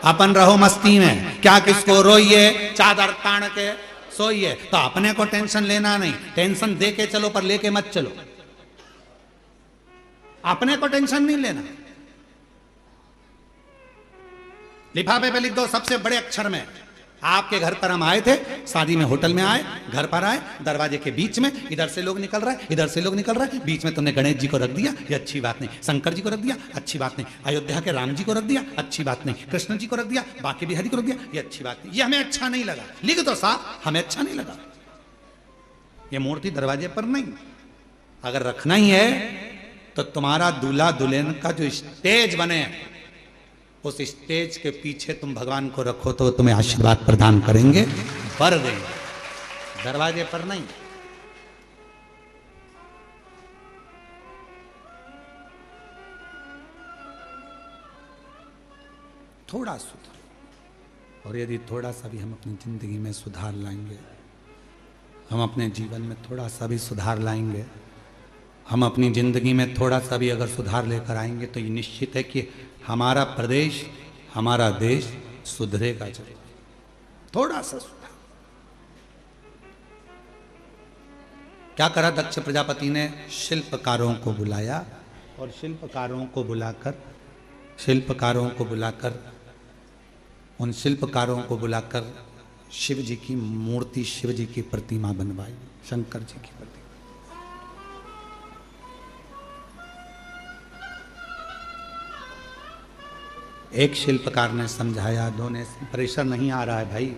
अपन रहो मस्ती में, क्या किसको रोइए, चादर तान के सोइए। तो अपने को टेंशन लेना नहीं, टेंशन दे के चलो पर लेके मत चलो। अपने को टेंशन नहीं लेना। लिफाफे पे लिख दो सबसे बड़े अक्षर में, आपके घर पर हम आए थे, शादी में होटल में आए, घर पर आए, दरवाजे के बीच में, इधर से लोग निकल रहा है, इधर से लोग निकल रहा है, बीच में तुमने गणेश जी को रख दिया, ये अच्छी बात नहीं। शंकर जी को रख दिया, अच्छी बात नहीं। अयोध्या के राम जी को रख दिया, अच्छी बात नहीं। कृष्ण जी को रख दिया, बाकी बिहारी को रख दिया, ये अच्छी बात नहीं। ये हमें अच्छा नहीं लगा। लिख दो साहब, हमें अच्छा नहीं लगा। ये मूर्ति दरवाजे पर नहीं। अगर रखना ही है तो तुम्हारा दूल्हा दुल्हन का जो स्टेज बने, उस स्टेज के पीछे तुम भगवान को रखो तो तुम्हें आशीर्वाद प्रदान करेंगे, वर देंगे, दरवाजे पर नहीं। थोड़ा सुधार, और यदि थोड़ा सा भी हम अपनी जिंदगी में सुधार लाएंगे, हम अपने जीवन में थोड़ा सा भी सुधार लाएंगे, हम अपनी जिंदगी में थोड़ा सा भी अगर सुधार लेकर आएंगे, तो ये निश्चित है कि हमारा प्रदेश, हमारा देश सुधरेगा जरूर। थोड़ा सा सुधार। क्या करा दक्ष प्रजापति ने? शिल्पकारों को बुलाया, और शिल्पकारों को बुलाकर उन शिल्पकारों को बुलाकर शिव जी की मूर्ति, शिव जी की प्रतिमा बनवाई, शंकर जी की प्रतिमा। एक शिल्पकार ने समझाया, दो ने, प्रेशर नहीं आ रहा है भाई,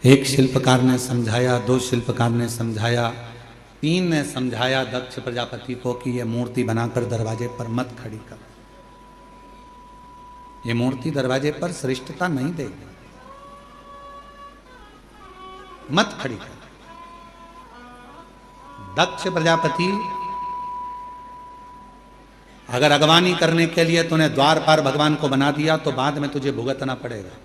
एक शिल्पकार ने समझाया, दो शिल्पकार ने समझाया, तीन ने समझाया दक्ष प्रजापति को कि यह मूर्ति बनाकर दरवाजे पर मत खड़ी कर, ये मूर्ति दरवाजे पर श्रेष्ठता नहीं देगी, मत खड़ी कर। दक्ष प्रजापति अगर अगवानी करने के लिए तूने द्वारपाल भगवान को बना दिया तो बाद में तुझे भुगतना पड़ेगा।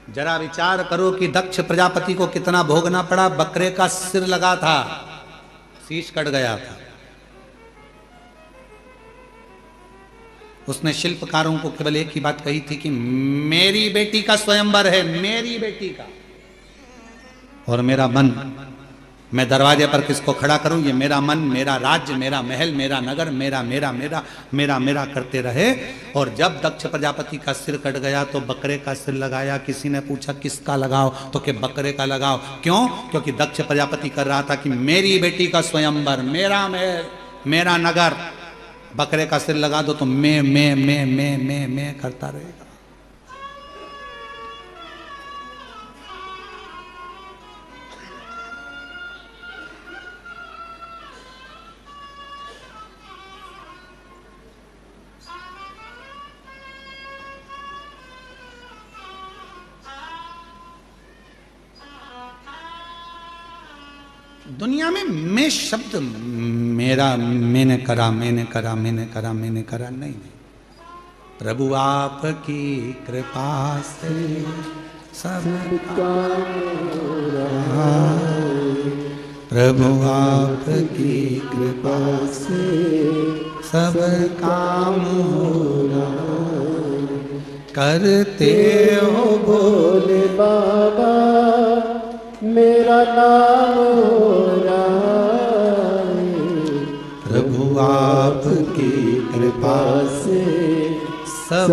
जरा विचार करो कि दक्ष प्रजापति को कितना भोगना पड़ा। बकरे का सिर लगा था, शीश कट गया था। उसने शिल्पकारों को केवल एक ही बात कही थी कि मेरी बेटी का स्वयंवर है, मेरी बेटी का, और मेरा मन, मैं दरवाजे पर किसको खड़ा करूं, ये मेरा मन, मेरा राज्य, मेरा महल, मेरा नगर, मेरा मेरा मेरा मेरा मेरा करते रहे। और जब दक्ष प्रजापति का सिर कट गया तो बकरे का सिर लगाया। किसी ने पूछा किसका लगाओ, तो कि बकरे का लगाओ। क्यों? क्योंकि दक्ष प्रजापति कर रहा था कि मेरी बेटी का स्वयंवर, मेरा महल, मेरा नगर, बकरे का सिर लगा दो तो मैं करता रहेगा। दुनिया में मैं शब्द, मेरा, मैंने करा, मैंने करा, मैंने करा, मैंने करा नहीं। प्रभु आपकी कृपा से सब काम हो रहा है, प्रभु आपकी कृपा से सब काम हो रहा है। करते हो भोले बाबा मेरा नाम हो रहा है, प्रभु आपकी कृपा से सब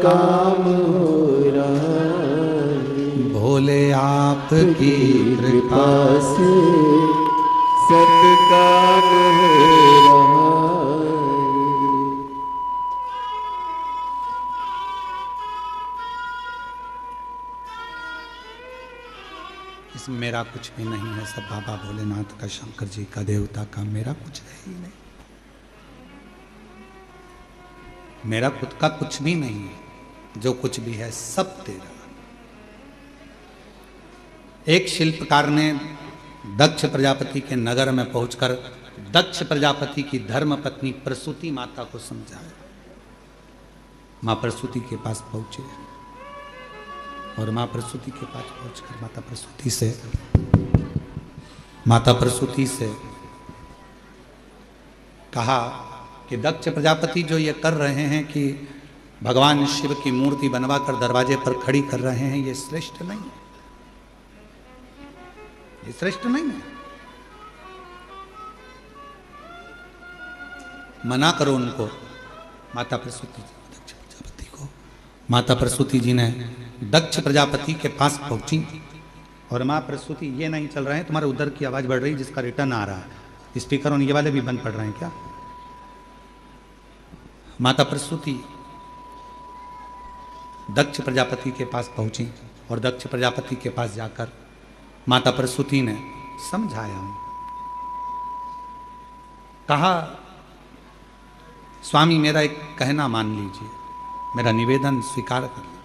काम हो रहा है। भोले आपकी कृपा से सब काम हो रहा है। इसमें मेरा कुछ भी नहीं है, सब बाबा भोलेनाथ का, शंकर जी का, देवता का, मेरा कुछ है ही नहीं। मेरा खुद का कुछ भी नहीं है, जो कुछ भी है सब तेरा। एक शिल्पकार ने दक्ष प्रजापति के नगर में पहुंचकर दक्ष प्रजापति की धर्म पत्नी प्रसूति माता को समझाया। मां प्रसूति के पास पहुंचे और मां प्रसूति के पास पहुंचकर माता प्रसूति से कहा कि दक्ष प्रजापति जो ये कर रहे हैं कि भगवान शिव की मूर्ति बनवाकर दरवाजे पर खड़ी कर रहे हैं, ये श्रेष्ठ नहीं है, ये श्रेष्ठ नहीं है। मना करो उनको। माता प्रसूति दक्ष प्रजापति को, माता प्रसूति जी ने दक्ष प्रजापति के पास पहुंची और मां प्रसूति, ये नहीं चल रहे हैं, तुम्हारे उधर की आवाज बढ़ रही है जिसका रिटर्न आ रहा है, स्पीकर और ये वाले भी बंद पड़ रहे हैं क्या? माता प्रसूति दक्ष प्रजापति के पास पहुंची और दक्ष प्रजापति के पास जाकर माता प्रसूति ने समझाया, कहा स्वामी मेरा एक कहना मान लीजिए, मेरा निवेदन स्वीकार कर लीजिए।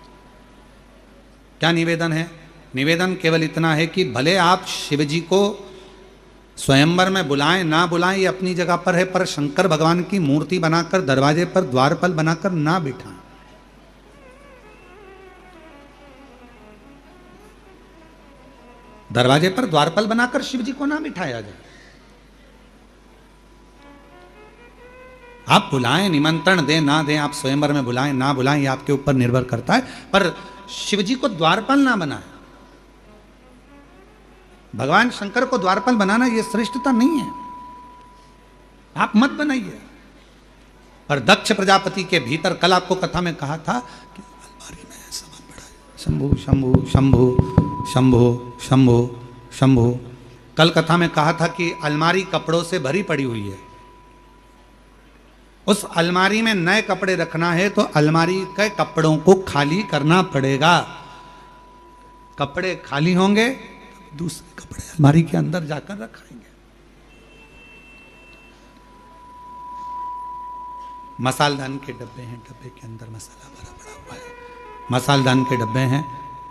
क्या निवेदन है? निवेदन केवल इतना है कि भले आप शिवजी को स्वयंवर में बुलाएं ना बुलाएं, ये अपनी जगह पर है, पर शंकर भगवान की मूर्ति बनाकर दरवाजे पर द्वारपाल बनाकर ना बिठाएं। दरवाजे पर द्वारपाल बनाकर शिवजी को ना बिठाया जाए। आप बुलाएं, निमंत्रण दें ना दें, आप स्वयंवर में बुलाएं ना बुलाएं, ये आपके ऊपर निर्भर करता है, पर शिवजी को द्वारपाल ना बनाए। भगवान शंकर को द्वारपाल बनाना यह श्रेष्ठता नहीं है, आप मत बनाइए। पर दक्ष प्रजापति के भीतर, कल आपको कथा में कहा था कि अलमारी में सामान पड़ा है, शंभु शंभु शंभु शंभु शंभु शंभु। कल कथा में कहा था कि अलमारी कपड़ों से भरी पड़ी हुई है। उस अलमारी में नए कपड़े रखना है तो अलमारी के कपड़ों को खाली करना पड़ेगा। कपड़े खाली होंगे, दूसरे कपड़े अलमारी के अंदर जाकर रखाएंगे। मसालदान के डब्बे हैं, डब्बे के अंदर मसाला भरा पड़ा हुआ है। मसालदान के डब्बे हैं,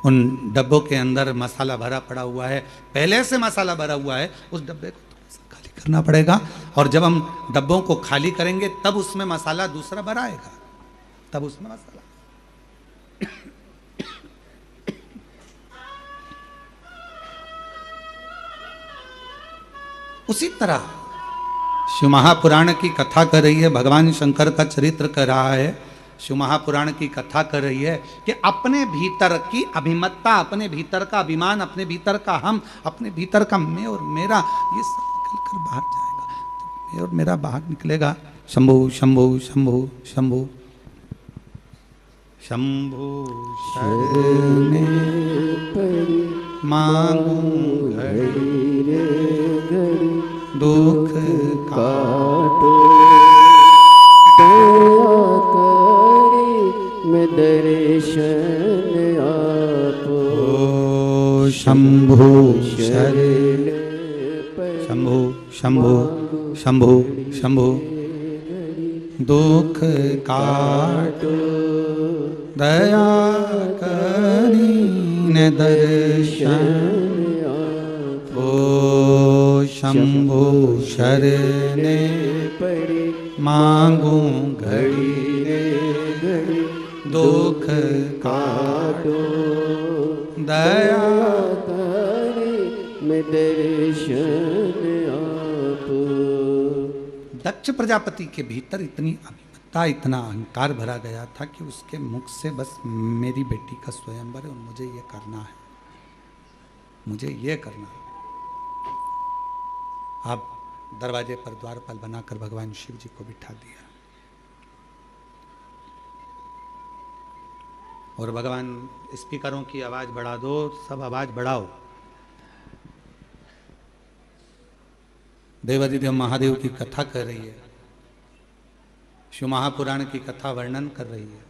उन डब्बों के अंदर मसाला भरा पड़ा हुआ है, पहले से मसाला भरा हुआ है। उस डब्बे को थोड़ा सा खाली करना पड़ेगा, और जब हम डब्बों को खाली करेंगे तब उसमें मसाला दूसरा भरा आएगा, तब उसमें मसाला। उसी तरह शिव महापुराण की कथा कर रही है, भगवान शंकर का चरित्र कर रहा है। शिव महापुराण की कथा कर रही है कि अपने भीतर की अभिमत्ता, अपने भीतर का अभिमान, अपने भीतर का हम, अपने भीतर का मैं और मेरा, ये सब निकल कर बाहर जाएगा। तो मैं और मेरा बाहर निकलेगा। शंभु शंभु शंभु शंभु शंभु शरणे मांगू घड़ी रे घड़ी दुख काटो दया करे मैं दर्शन आपो। शंभु शरण शंभु शंभु शंभु शंभु दुख काटो दया करी न दर्शन ओ शंभु शरणे पड़े मांगू घड़ी रे घड़ी दुख काटो दया करे मैं दर्शन आपो। दक्ष प्रजापति के भीतर इतनी अभिमत्ता, इतना अहंकार भरा गया था कि उसके मुख से बस मेरी बेटी का स्वयंवर है और मुझे ये करना है, मुझे ये करना है। आप दरवाजे पर द्वारपाल बनाकर भगवान शिव जी को बिठा दिया और भगवान स्पीकरों की आवाज बढ़ा दो, सब आवाज बढ़ाओ। देवादिदेव महादेव की कथा कर रही है, शिव महापुराण की कथा वर्णन कर रही है।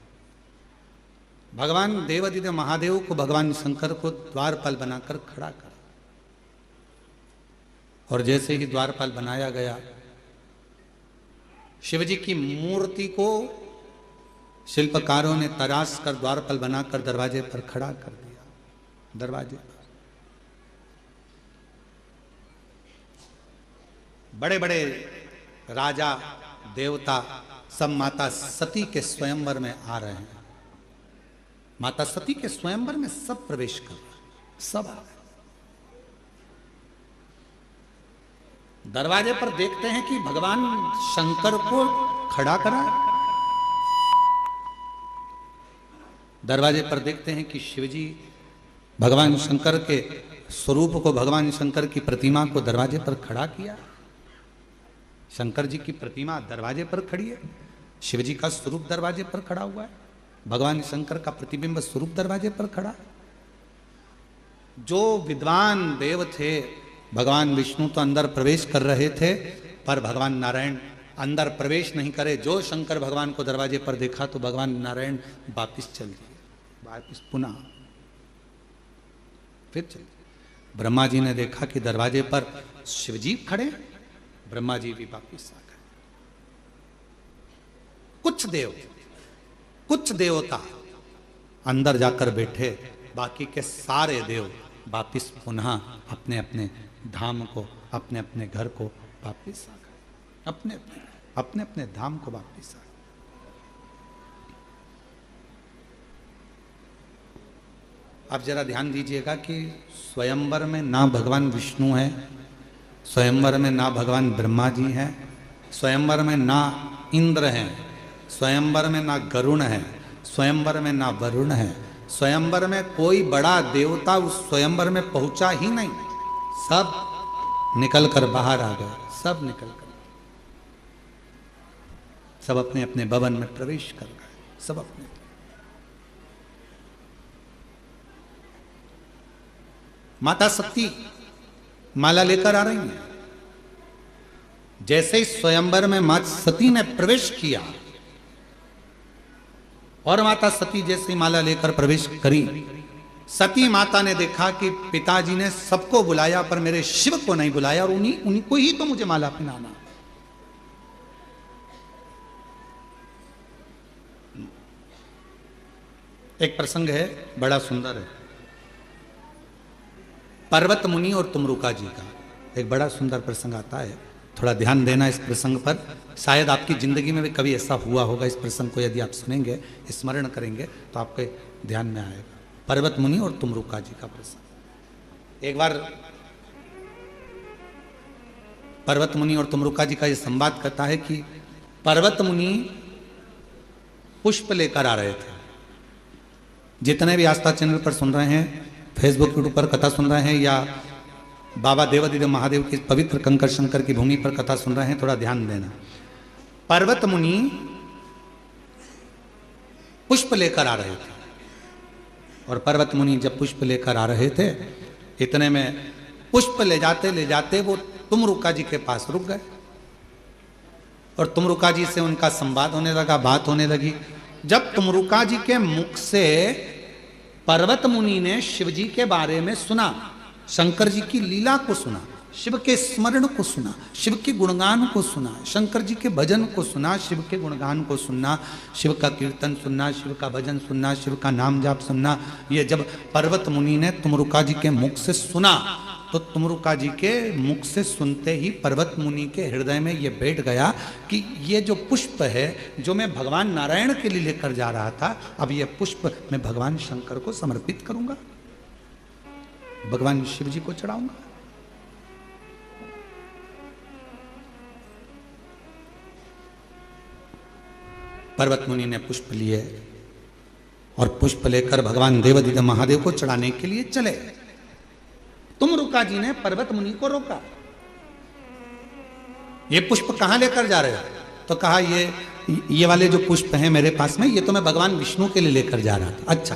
भगवान देवादिदेव महादेव को भगवान शंकर को द्वारपाल बनाकर खड़ा कर, और जैसे ही द्वारपाल बनाया गया, शिवजी की मूर्ति को शिल्पकारों ने तराश कर द्वारपाल बनाकर दरवाजे पर खड़ा कर दिया। दरवाजे पर बड़े बड़े राजा देवता सब माता सती के स्वयंवर में आ रहे हैं। माता सती के स्वयंवर में सब प्रवेश कर रहे हैं, सब आ रहे हैं। दरवाजे पर देखते हैं कि भगवान शंकर को खड़ा करा है। दरवाजे पर देखते हैं कि शिवजी भगवान शंकर के स्वरूप को, भगवान शंकर की प्रतिमा को दरवाजे पर खड़ा किया। शंकर जी की प्रतिमा दरवाजे पर खड़ी है, शिवजी का स्वरूप दरवाजे पर खड़ा हुआ है, भगवान शंकर का प्रतिबिंब स्वरूप दरवाजे पर खड़ा है। जो विद्वान देव थे, भगवान विष्णु तो अंदर प्रवेश कर रहे थे, पर भगवान नारायण अंदर प्रवेश नहीं करे। जो शंकर भगवान को दरवाजे पर देखा तो भगवान नारायण वापिस चल दिए, वापिस पुनः फिर चल दिए। ब्रह्मा जी ने देखा कि दरवाजे पर शिवजी खड़े, ब्रह्मा जी भी वापिस आ गए। कुछ देवता अंदर जाकर बैठे, बाकी के सारे देव वापिस पुनः अपने अपने धाम को, अपने अपने घर को वापिस आ गए, अपने अपने धाम को वापिस आ गए। आप जरा ध्यान दीजिएगा कि स्वयंवर में ना भगवान विष्णु है, स्वयंवर में ना भगवान ब्रह्मा जी हैं, स्वयंवर में ना इंद्र हैं, स्वयंवर में ना गरुण है, स्वयंवर में ना वरुण है, स्वयंवर में कोई बड़ा देवता उस स्वयंवर में पहुंचा ही नहीं। सब निकल कर बाहर आ गए, सब निकल कर, सब अपने अपने भवन में प्रवेश कर गए, सब अपने। माता सती माला लेकर आ रही हैं। जैसे ही स्वयंवर में माता सती ने प्रवेश किया और माता सती जैसे माला लेकर प्रवेश करी, सती माता ने देखा कि पिताजी ने सबको बुलाया पर मेरे शिव को नहीं बुलाया और उन्हीं को ही तो मुझे माला पहनाना। एक प्रसंग है, बड़ा सुंदर है, पर्वत मुनि और तुमरुका जी का एक बड़ा सुंदर प्रसंग आता है। थोड़ा ध्यान देना इस प्रसंग पर, शायद आपकी जिंदगी में भी कभी ऐसा हुआ होगा। इस प्रसंग को यदि आप सुनेंगे, स्मरण करेंगे तो आपके ध्यान में आएगा। पर्वत मुनि और तुमरुका जी का प्रसंग। एक बार पर्वत मुनि और तुमरुका जी का यह संवाद करता है कि पर्वत मुनि पुष्प लेकर आ रहे थे। जितने भी आस्था चैनल पर सुन रहे हैं, फेसबुक यूट्यूब पर कथा सुन रहे हैं, या बाबा देवादिदेव महादेव की पवित्र कंकर शंकर की भूमि पर कथा सुन रहे हैं, थोड़ा ध्यान देना। पर्वत मुनि पुष्प लेकर आ रहे थे और पर्वत मुनि जब पुष्प लेकर आ रहे थे, इतने में पुष्प ले जाते वो तुमरुका जी के पास रुक गए और तुमरुका जी से उनका संवाद होने लगा, बात होने लगी। जब तुमरुका जी के मुख से पर्वत मुनि ने शिव जी के बारे में सुना, शंकर जी की लीला को सुना, शिव के स्मरण को सुना, शिव के गुणगान को सुना, शंकर जी के भजन को सुना, शिव के गुणगान को सुनना, शिव का कीर्तन सुनना, शिव का भजन सुनना, शिव का नाम जाप सुनना, ये जब पर्वत मुनि ने तुमरुका जी के मुख से सुना तो तुमरुका जी के मुख से सुनते ही पर्वत मुनि के हृदय में ये बैठ गया कि ये जो पुष्प है जो मैं भगवान नारायण के लिए लेकर जा रहा था, अब ये पुष्प मैं भगवान शंकर को समर्पित करूंगा, भगवान शिव जी को चढ़ाऊंगा। पर्वत मुनि ने पुष्प लिए और पुष्प लेकर भगवान देवादिदेव महादेव को चढ़ाने के लिए चले। तुमरुका जी ने पर्वत मुनि को रोका, ये पुष्प कहां लेकर जा रहे हो? तो कहा ये वाले जो पुष्प हैं मेरे पास में, ये तो मैं भगवान विष्णु के लिए लेकर जा रहा था। अच्छा,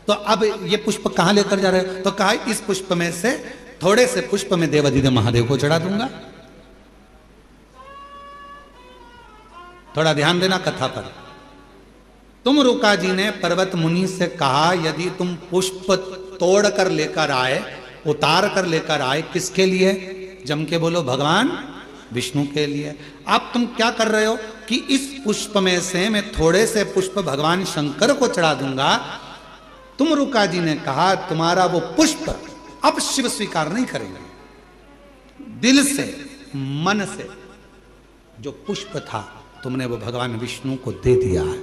तो अब ये पुष्प कहां लेकर जा रहे हो? तो कहा इस पुष्प में से थोड़े से पुष्प मैं देवादिदेव महादेव को चढ़ा दूंगा। थोड़ा ध्यान देना कथा पर। तुमरुका जी ने पर्वत मुनि से कहा, यदि तुम पुष्प तोड़ कर लेकर आए, उतार कर लेकर आए, किसके लिए? जम के बोलो, भगवान विष्णु के लिए। अब तुम क्या कर रहे हो कि इस पुष्प में से मैं थोड़े से पुष्प भगवान शंकर को चढ़ा दूंगा। तुमरुका जी ने कहा, तुम्हारा वो पुष्प अब शिव स्वीकार नहीं करेंगे। दिल से, मन से जो पुष्प था तुमने वो भगवान विष्णु को दे दिया है।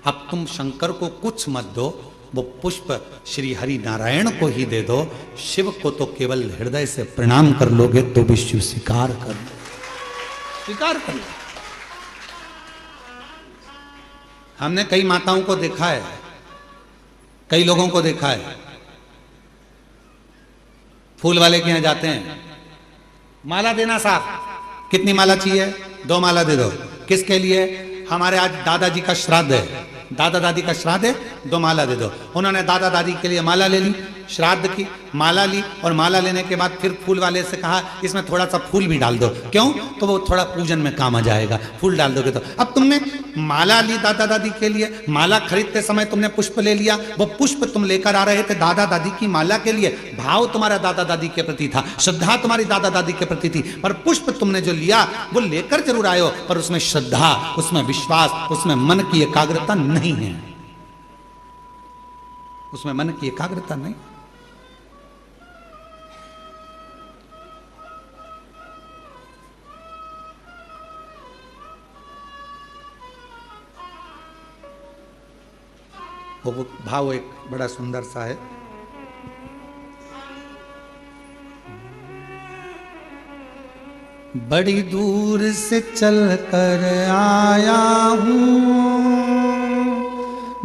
अब तुम शंकर को कुछ मत दो, वो पुष्प श्री हरि नारायण को ही दे दो। शिव को तो केवल हृदय से प्रणाम कर लोगे तो भी शिव स्वीकार कर लो, स्वीकार कर लो। हमने कई माताओं को देखा है, कई लोगों को देखा है, फूल वाले के यहां जाते हैं, माला देना साहब, कितनी माला चाहिए? 2 माला दे दो। किसके लिए? हमारे आज दादाजी का श्राद्ध है, दादा दादी का श्राद्ध है, 2 माला दे दो। उन्होंने दादा दादी के लिए माला ले ली, श्राद्ध की माला ली, और माला लेने के बाद फिर फूल वाले से कहा इसमें थोड़ा सा फूल भी डाल दो। क्यों? तो वो थोड़ा पूजन में काम आ जाएगा, फूल डाल दोगे तो। अब तुमने माला ली दादा दादी के लिए, माला खरीदते समय तुमने पुष्प ले लिया, वो पुष्प तुम लेकर आ रहे थे दादा दादी की माला के लिए, भाव तुम्हारा दादा दादी के प्रति था, श्रद्धा तुम्हारी दादा दादी के प्रति थी, पर पुष्प तुमने जो लिया वो लेकर जरूर आए हो, पर उसमें श्रद्धा, उसमें विश्वास, उसमें मन की एकाग्रता नहीं है, उसमें मन की एकाग्रता नहीं। वो भाव एक बड़ा सुंदर सा है। बड़ी दूर से चल कर आया हूँ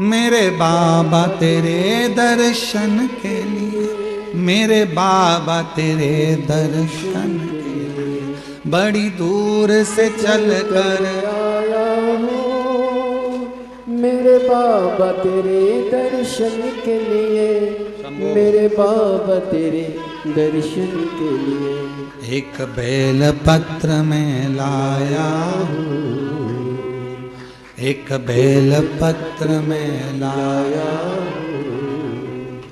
मेरे बाबा तेरे दर्शन के लिए, मेरे बाबा तेरे दर्शन के लिए, बड़ी दूर से चल कर आया हूँ मेरे बाबा तेरे दर्शन के लिए, मेरे बाबा तेरे दर्शन के लिए। एक बेल पत्र में लाया हूँ, एक बेल पत्र में लाया हूँ,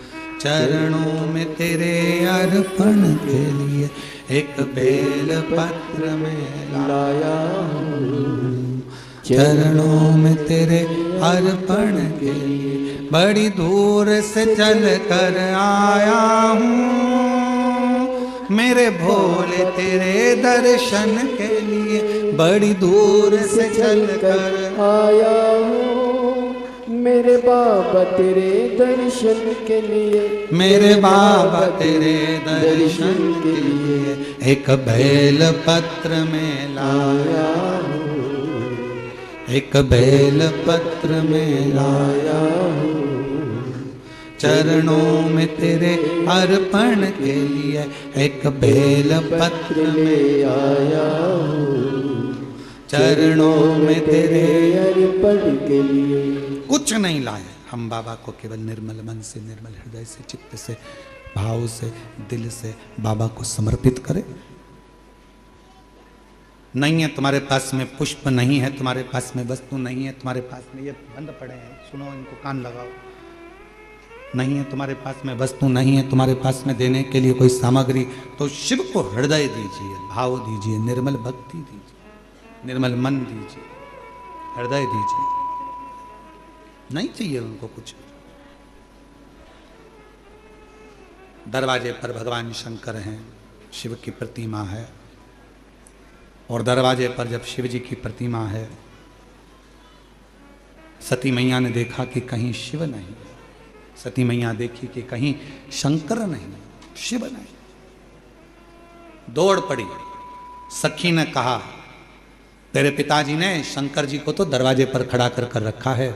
चरणों में तेरे अर्पण के लिए एक बेल पत्र में लाया हूँ, चरणों में तेरे अर्पण के लिए बड़ी दूर से चल कर आया हूँ, मेरे भोले तेरे दर्शन के लिए बड़ी दूर से चल कर आया हूँ, मेरे बाबा तेरे दर्शन के लिए, मेरे बाबा तेरे दर्शन के लिए एक बेल पत्र में लाया हूँ, एक बेल पत्र में लाया हूँ, चरणों में तेरे अर्पण के लिए एक बेल पत्र में आया हूँ, चरणों में तेरे अर्पण के लिए। कुछ नहीं लाए हम बाबा को, केवल निर्मल मन से, निर्मल हृदय से, चित्त से, भाव से, दिल से बाबा को समर्पित करें। नहीं है तुम्हारे पास में पुष्प, नहीं है तुम्हारे पास में वस्तु, नहीं है तुम्हारे पास में, ये बंद पड़े हैं, सुनो इनको कान लगाओ। नहीं है तुम्हारे पास में वस्तु, नहीं है तुम्हारे पास में देने के लिए कोई सामग्री, तो शिव को हृदय दीजिए, भाव दीजिए, निर्मल भक्ति दीजिए, निर्मल मन दीजिए, हृदय दीजिए। नहीं चाहिए उनको कुछ। दरवाजे पर भगवान शंकर हैं, शिव की प्रतिमा है, और दरवाजे पर जब शिव जी की प्रतिमा है, सती मैया ने देखा कि कहीं शिव नहीं, सती मैया देखी कि कहीं शंकर नहीं, शिव नहीं, दौड़ पड़ी। सखी ने कहा तेरे पिताजी ने शंकर जी को तो दरवाजे पर खड़ा कर रखा है,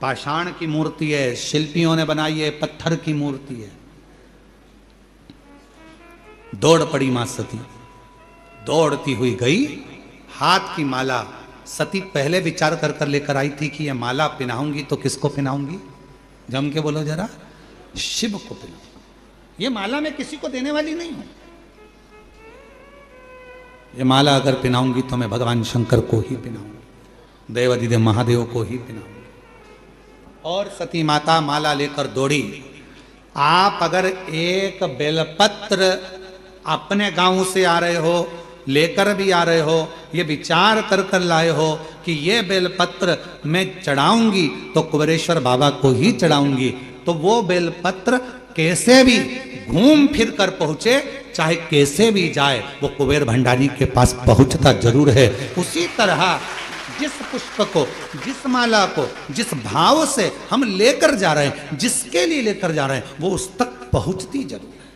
पाषाण की मूर्ति है, शिल्पियों ने बनाई है, पत्थर की मूर्ति है। दौड़ पड़ी मां सती, दौड़ती हुई गई, हाथ की माला सती पहले विचार कर लेकर आई थी कि ये माला पहनाऊंगी तो किसको पहनाऊंगी, जम के बोलो जरा, शिव को पहनाऊंगी। ये माला मैं किसी को देने वाली नहीं हूं, ये माला अगर पहनाऊंगी तो मैं भगवान शंकर को ही पहनाऊंगी, देवाधिदेव महादेव को ही पहनाऊंगी। और सती माता माला लेकर दौड़ी। आप अगर एक बेलपत्र अपने गांव से आ रहे हो, लेकर भी आ रहे हो, ये विचार कर लाए हो कि ये बेलपत्र मैं चढ़ाऊंगी तो कुबेरेश्वर बाबा को ही चढ़ाऊंगी, तो वो बेलपत्र कैसे भी घूम फिर कर पहुंचे, चाहे कैसे भी जाए, वो कुबेर भंडारी के पास पहुंचता जरूर है। उसी तरह जिस पुष्प को, जिस माला को, जिस भाव से हम लेकर जा रहे हैं, जिसके लिए लेकर जा रहे हैं, वो उस तक पहुंचती जरूर है,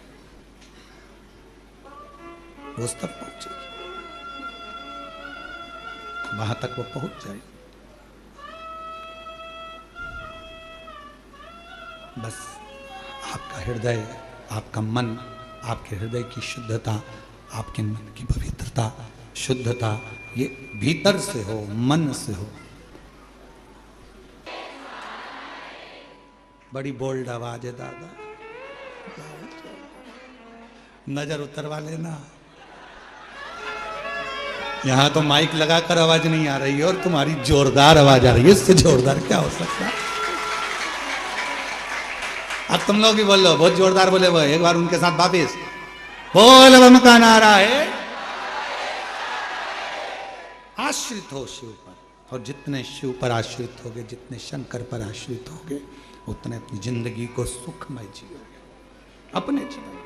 वो उस तक पहुंचेगी, वहां तक वो पहुंच जाएगी। बस आपका हृदय, आपका मन, आपके हृदय की शुद्धता, आपके मन की पवित्रता, शुद्धता, ये भीतर से हो, मन से हो। बड़ी बोल्ड आवाज है दादा, नजर उतरवा लेना। यहां तो माइक लगाकर आवाज नहीं आ रही है और तुम्हारी जोरदार आवाज आ रही है, इससे जोरदार क्या हो सकता है। अब तुम लोग भी बोल लो, बहुत जोरदार बोले वो, एक बार उनके साथ वापिस बोल बम का नारा है। आश्रित हो शिव पर, और जितने शिव पर आश्रित होगे, जितने शंकर पर आश्रित होगे, उतने अपनी जिंदगी को सुखमय जियोगे अपने जीवन।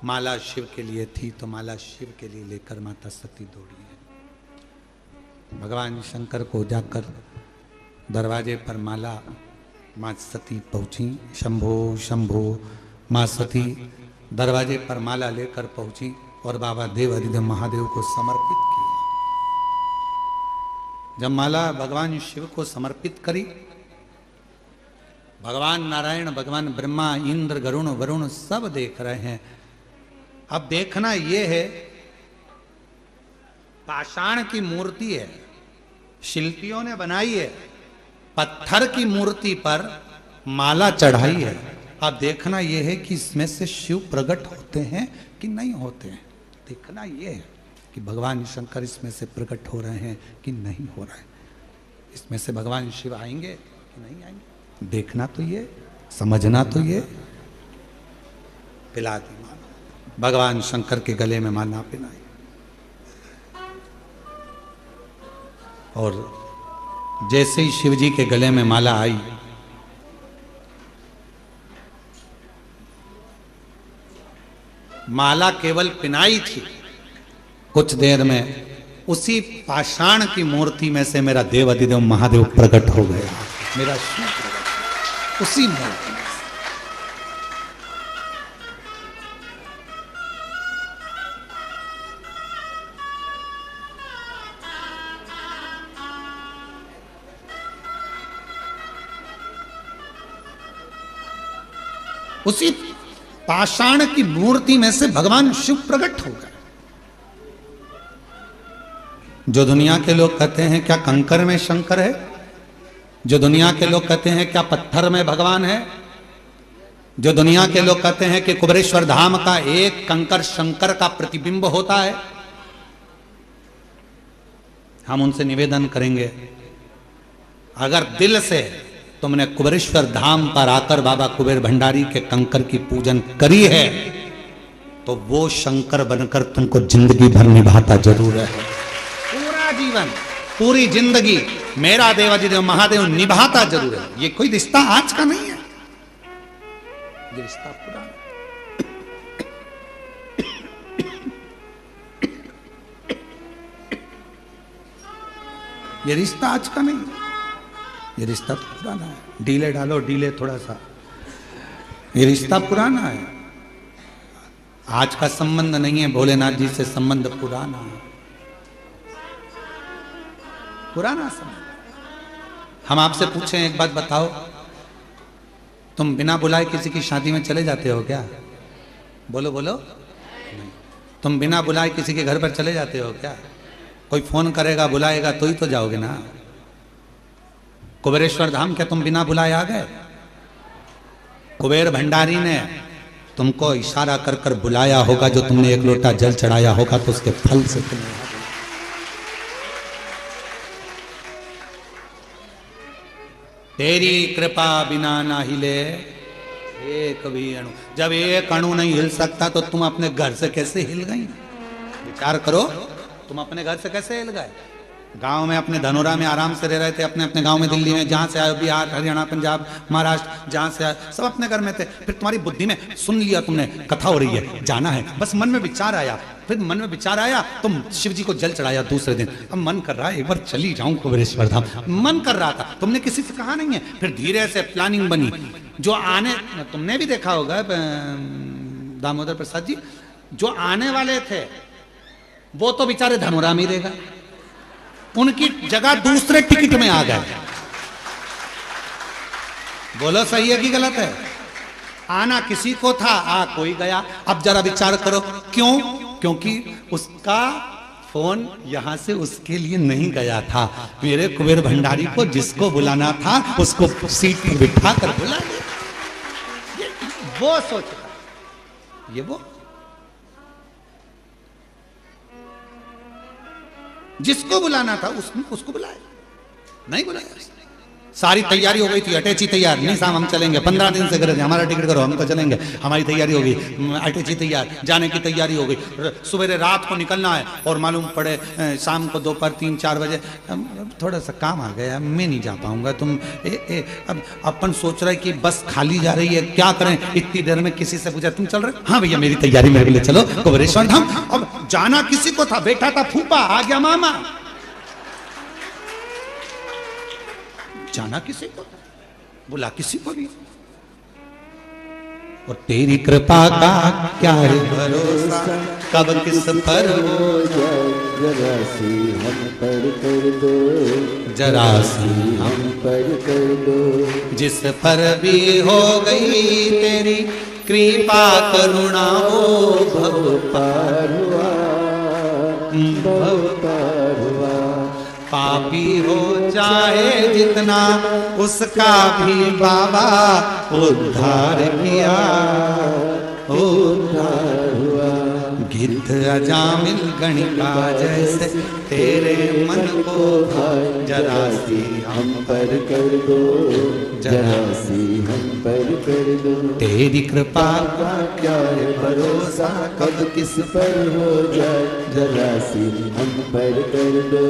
माला शिव के लिए थी तो माला शिव के लिए लेकर माता सती दौड़ी है। भगवान शंकर को जाकर दरवाजे पर माला मां सती पहुंची। शंभो शंभो, मां सती दरवाजे पर माला लेकर पहुंची और बाबा देवाधिदेव महादेव को समर्पित किया। जब माला भगवान शिव को समर्पित करी, भगवान नारायण, भगवान ब्रह्मा, इंद्र, गरुण, वरुण सब देख रहे हैं। अब देखना यह है, पाषाण की मूर्ति है, शिल्पियों ने बनाई है, पत्थर की मूर्ति पर माला चढ़ाई है। अब देखना यह है कि इसमें से शिव प्रकट होते हैं कि नहीं होते हैं। देखना यह है कि भगवान शंकर इसमें से प्रकट हो रहे हैं कि नहीं हो रहे हैं। इसमें से भगवान शिव आएंगे कि नहीं आएंगे? देखना तो ये, समझना तो ये। पिला दी माला, भगवान शंकर के गले में माला पिलाई। और जैसे ही शिव जी के गले में माला आई, माला केवल पिनाई थी, कुछ देर में उसी पाषाण की मूर्ति में से मेरा देव अधिदेव महादेव प्रकट हो गया। मेरा शिव प्रकट उसी मूर्ति में से। उसी पाषाण की मूर्ति में से भगवान शिव प्रकट हो गए। जो दुनिया के लोग कहते हैं क्या कंकर में शंकर है, जो दुनिया के लोग कहते हैं क्या पत्थर में भगवान है, जो दुनिया के लोग कहते हैं कि कुबेरेश्वर धाम का एक कंकर शंकर का प्रतिबिंब होता है, हम उनसे निवेदन करेंगे, अगर दिल से तुमने कुबेरेश्वर धाम पर आकर बाबा कुबेर भंडारी के कंकर की पूजन करी है, तो वो शंकर बनकर तुमको जिंदगी भर निभाता जरूर है। पूरा जीवन, पूरी जिंदगी मेरा देवाधिदेव महादेव निभाता जरूर है। ये कोई रिश्ता आज का नहीं है, ये रिश्ता पुराना। ये रिश्ता आज का नहीं, ये रिश्ता तो पुराना है। डीले डालो, डीले थोड़ा सा, ये रिश्ता पुराना है। आज का संबंध नहीं है, भोलेनाथ जी से संबंध पुराना है, पुराना संबंध। हम आपसे पूछें, एक बात बताओ, तुम बिना बुलाए किसी की शादी में चले जाते हो क्या? बोलो बोलो। नहीं। तुम बिना बुलाए किसी के घर पर चले जाते हो क्या? कोई फोन करेगा बुलाएगा तो ही तो जाओगे ना। कुबेरेश्वर धाम क्या तुम बिना बुलाए आ गए? कुबेर भंडारी ने तुमको इशारा कर कर बुलाया होगा, जो तुमने एक लोटा जल चढ़ाया होगा तो उसके फल से तुम्हें। तेरी कृपा बिना ना हिले एक भी अणु। जब एक अणु नहीं हिल सकता तो तुम अपने घर से कैसे हिल गई? विचार करो, तुम अपने घर से कैसे हिल गए? गांव में अपने धनोरा में आराम से रह रहे थे, अपने अपने गांव में, दिल्ली में, जहां से आए, बिहार, हरियाणा, पंजाब, महाराष्ट्र, जहां से आए, सब अपने घर में थे। फिर तुम्हारी बुद्धि में सुन लिया तुमने, कथा हो रही है, जाना है, बस मन में विचार आया। फिर मन में विचार आया, तुम शिव जी को जल चढ़ाया दूसरे दिन। अब मन कर रहा है एक बार चली जाऊं कुबेरेश्वर धाम, मन कर रहा था। तुमने किसी से कहा नहीं है। फिर धीरे से प्लानिंग बनी। जो आने, तुमने भी देखा होगा दामोदर प्रसाद जी, जो आने वाले थे वो तो बेचारे धनोरा में ही रहेगा, उनकी जगह दूसरे टिकट में आ गए। बोलो सही है कि गलत है? आना किसी को था, आ कोई गया। अब जरा विचार करो क्यों? क्योंकि उसका फोन यहां से उसके लिए नहीं गया था। मेरे कुबेर भंडारी को जिसको बुलाना था उसको सीट पर बिठा कर बुला लिया। वो सोचता, ये वो जिसको बुलाना था उसको बुलाया, नहीं बुलाया। सारी तैयारी हो गई थी, अटैची तैयार, नहीं साहब हम चलेंगे, 15 दिन से करे थे, हमारा टिकट करो, हम तो चलेंगे, हमारी तैयारी हो गई, अटैची तैयार, जाने की तैयारी हो गई। सुबह रात को निकलना है और मालूम पड़े शाम को दोपहर 3-4 बजे थोड़ा सा काम आ गया, मैं नहीं जा पाऊंगा। तुम अब अपन सोच रहे कि बस खाली जा रही है, क्या करें? इतनी देर में किसी से पूछा, तुम चल रहे? हाँ भैया मेरी तैयारी, मेरे लिए चलो कुबेरेश्वर धाम। अब जाना किसी को था, बेटा था फूफा, आ गया मामा। जाना किसी को, बुला किसी को नहीं। और तेरी कृपा का क्या है भरोसा, कब किस पर हो जाए। जरा सी हम पर कर दो, जरा सी हम पर कर दो। जिस पर भी हो गई तेरी कृपा करुणा, वो भव पार हुआ, भव पार हुआ। पापी हो चाहे जितना, उसका भी बाबा उद्धार किया, उद्धार हुआ। गिद्ध अजामिल गणिका जैसे तेरे मन को भाए, जरा सी हम पर कर दो, जरा सी हम पर कर दो। तेरी कृपा का क्या है भरोसा, कब किस पर हो जाए, जरा सी हम पर कर दो।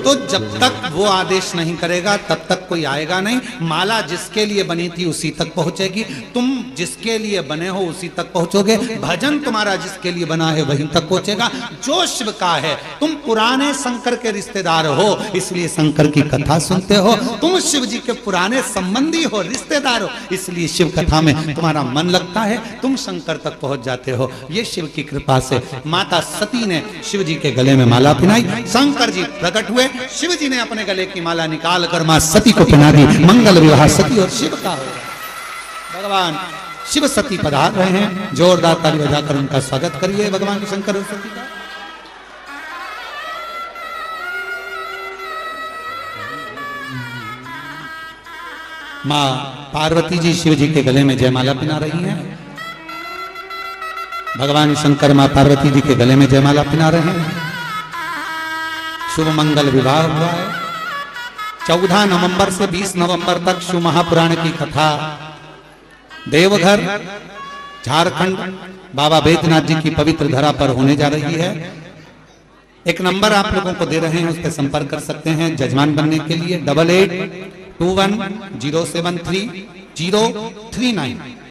तो जब तक वो आदेश नहीं करेगा तब तक कोई आएगा नहीं। माला जिसके लिए बनी थी उसी तक पहुंचेगी, तुम जिसके लिए बने हो उसी तक पहुंचोगे, भजन तुम्हारा जिसके लिए बना है वहीं तक पहुंचेगा। जो शिव का है, तुम पुराने शंकर के रिश्तेदार हो इसलिए शंकर की कथा सुनते हो, तुम शिव जी के पुराने संबंधी हो, रिश्तेदार हो, इसलिए शिव कथा में तुम्हारा मन लगता है, तुम शंकर तक पहुंच जाते हो। ये शिव की कृपा से माता सती ने शिव जी के गले में माला पहनाई, शंकर जी प्रकट हुए, शिव जी ने अपने गले की माला निकाल कर मां सती को पहना दी। मंगल विवाह सती और शिव का हो। भगवान शिव सती पधार रहे हैं, जोरदार ताली बजाकर उनका स्वागत करिए भगवान शंकर और सती का। मां पार्वती जी शिव जी के गले में जयमाला पहना रही हैं, भगवान शंकर मां पार्वती जी के गले में जयमाला पहना रहे हैं। शुभ मंगल विवाह हुआ है। 14 नवंबर से 20 नवंबर तक शिव महापुराण की कथा देवघर झारखंड बाबा बैद्यनाथ जी की पवित्र धरा पर होने जा रही है। एक नंबर आप लोगों को दे रहे हैं, उस पर संपर्क कर सकते हैं जजमान बनने के लिए 8821073039।